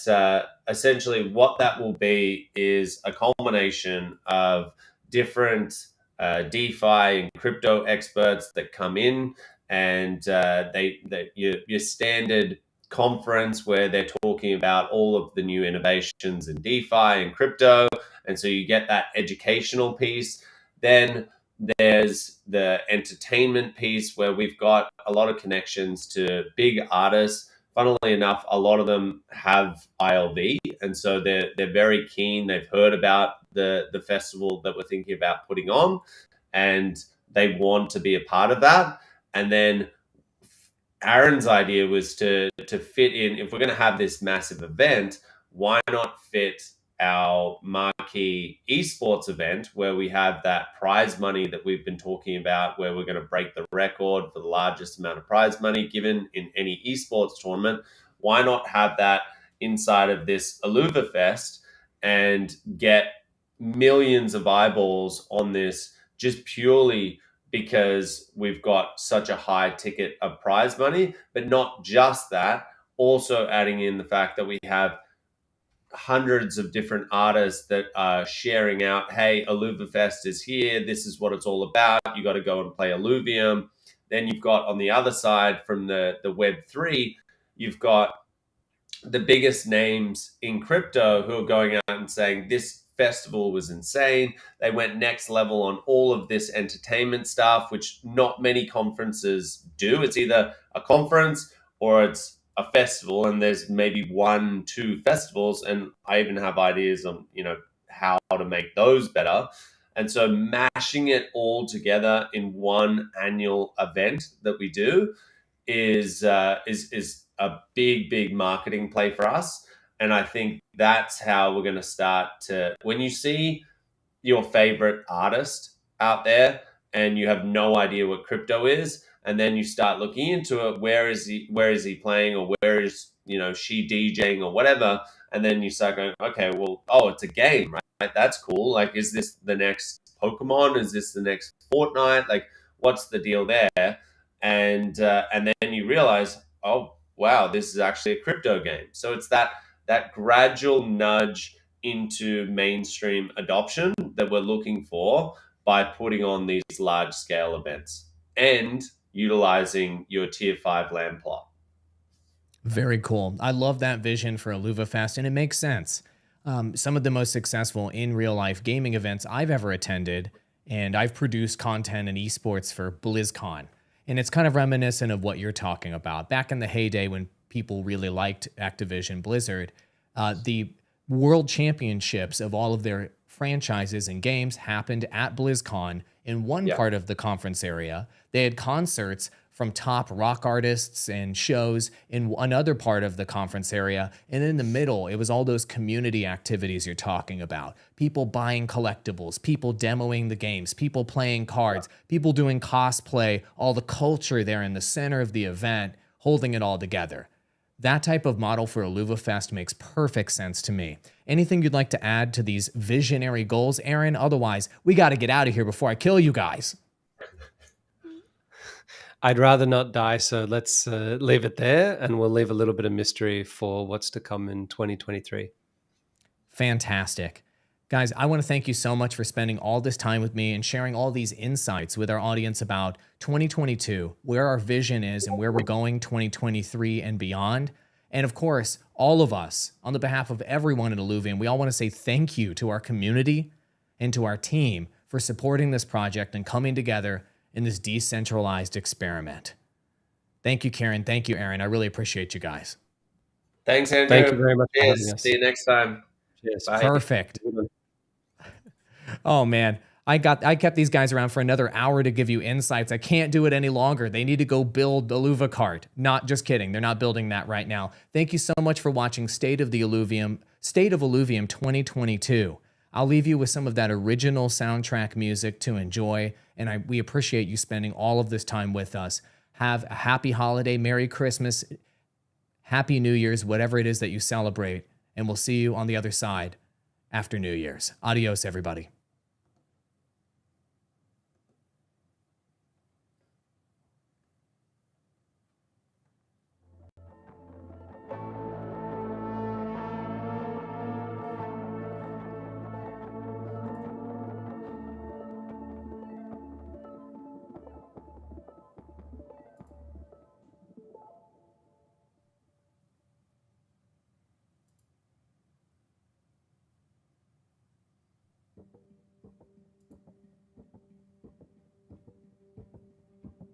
essentially, what that will be is a culmination of different DeFi and crypto experts that come in, and your standard conference where they're talking about all of the new innovations in DeFi and crypto, and so you get that educational piece. Then there's the entertainment piece where we've got a lot of connections to big artists. Funnily enough, a lot of them have ILV, and so they're very keen. They've heard about the festival that we're thinking about putting on, and they want to be a part of that. And then Aaron's idea was to fit in, if we're going to have this massive event, why not fit our marquee esports event where we have that prize money that we've been talking about, where we're going to break the record for the largest amount of prize money given in any esports tournament. Why not have that inside of this Illuva Fest and get millions of eyeballs on this just purely because we've got such a high ticket of prize money, but not just that, also adding in the fact that we have hundreds of different artists that are sharing out, hey, Illuva Fest is here. This is what it's all about. You got to go and play Illuvium. Then you've got on the other side from the Web3, you've got the biggest names in crypto who are going out and saying this festival was insane. They went next level on all of this entertainment stuff, which not many conferences do. It's either a conference or it's a festival, and there's maybe 1-2 festivals, and I even have ideas on how to make those better. And so mashing it all together in one annual event that we do is a big marketing play for us. And I think that's how we're going to start to, when you see your favorite artist out there and you have no idea what crypto is, and then you start looking into it, where is he playing, or where is she DJing or whatever, and then you start going, okay, well, oh, it's a game, right? That's cool. Like, is this the next Pokemon? Is this the next Fortnite? Like, what's the deal there? And then you realize, oh wow, this is actually a crypto game. So it's that gradual nudge into mainstream adoption that we're looking for by putting on these large scale events and utilizing your tier 5 land plot.
Very cool. I love that vision for Illuva Fest, and it makes sense. Some of the most successful in real life gaming events I've ever attended, and I've produced content in esports for BlizzCon. And it's kind of reminiscent of what you're talking about. Back in the heyday when people really liked Activision Blizzard, the world championships of all of their franchises and games happened at BlizzCon in one part of the conference area. They had concerts from top rock artists and shows in another part of the conference area. And in the middle, it was all those community activities you're talking about. People buying collectibles, people demoing the games, people playing cards, people doing cosplay, all the culture there in the center of the event, holding it all together. That type of model for Illuva Fest makes perfect sense to me. Anything you'd like to add to these visionary goals, Aaron? Otherwise, we got to get out of here before I kill you guys.
I'd rather not die, so let's leave it there, and we'll leave a little bit of mystery for what's to come in 2023.
Fantastic. Guys, I want to thank you so much for spending all this time with me and sharing all these insights with our audience about 2022, where our vision is and where we're going 2023 and beyond. And of course, all of us, on the behalf of everyone at Illuvium, we all want to say thank you to our community and to our team for supporting this project and coming together in this decentralized experiment. Thank you, Kieran. Thank you, Aaron. I really appreciate you guys.
Thanks, Andrew.
Thank you very much.
Cheers. See you next time.
Cheers.
Bye.
Perfect. Oh man, I kept these guys around for another hour to give you insights. I can't do it any longer. They need to go build the Illuva cart. Not just kidding. They're not building that right now. Thank you so much for watching State of Illuvium 2022. I'll leave you with some of that original soundtrack music to enjoy, and we appreciate you spending all of this time with us. Have a happy holiday, Merry Christmas, Happy New Year's, whatever it is that you celebrate, and we'll see you on the other side after New Year's. Adios, everybody.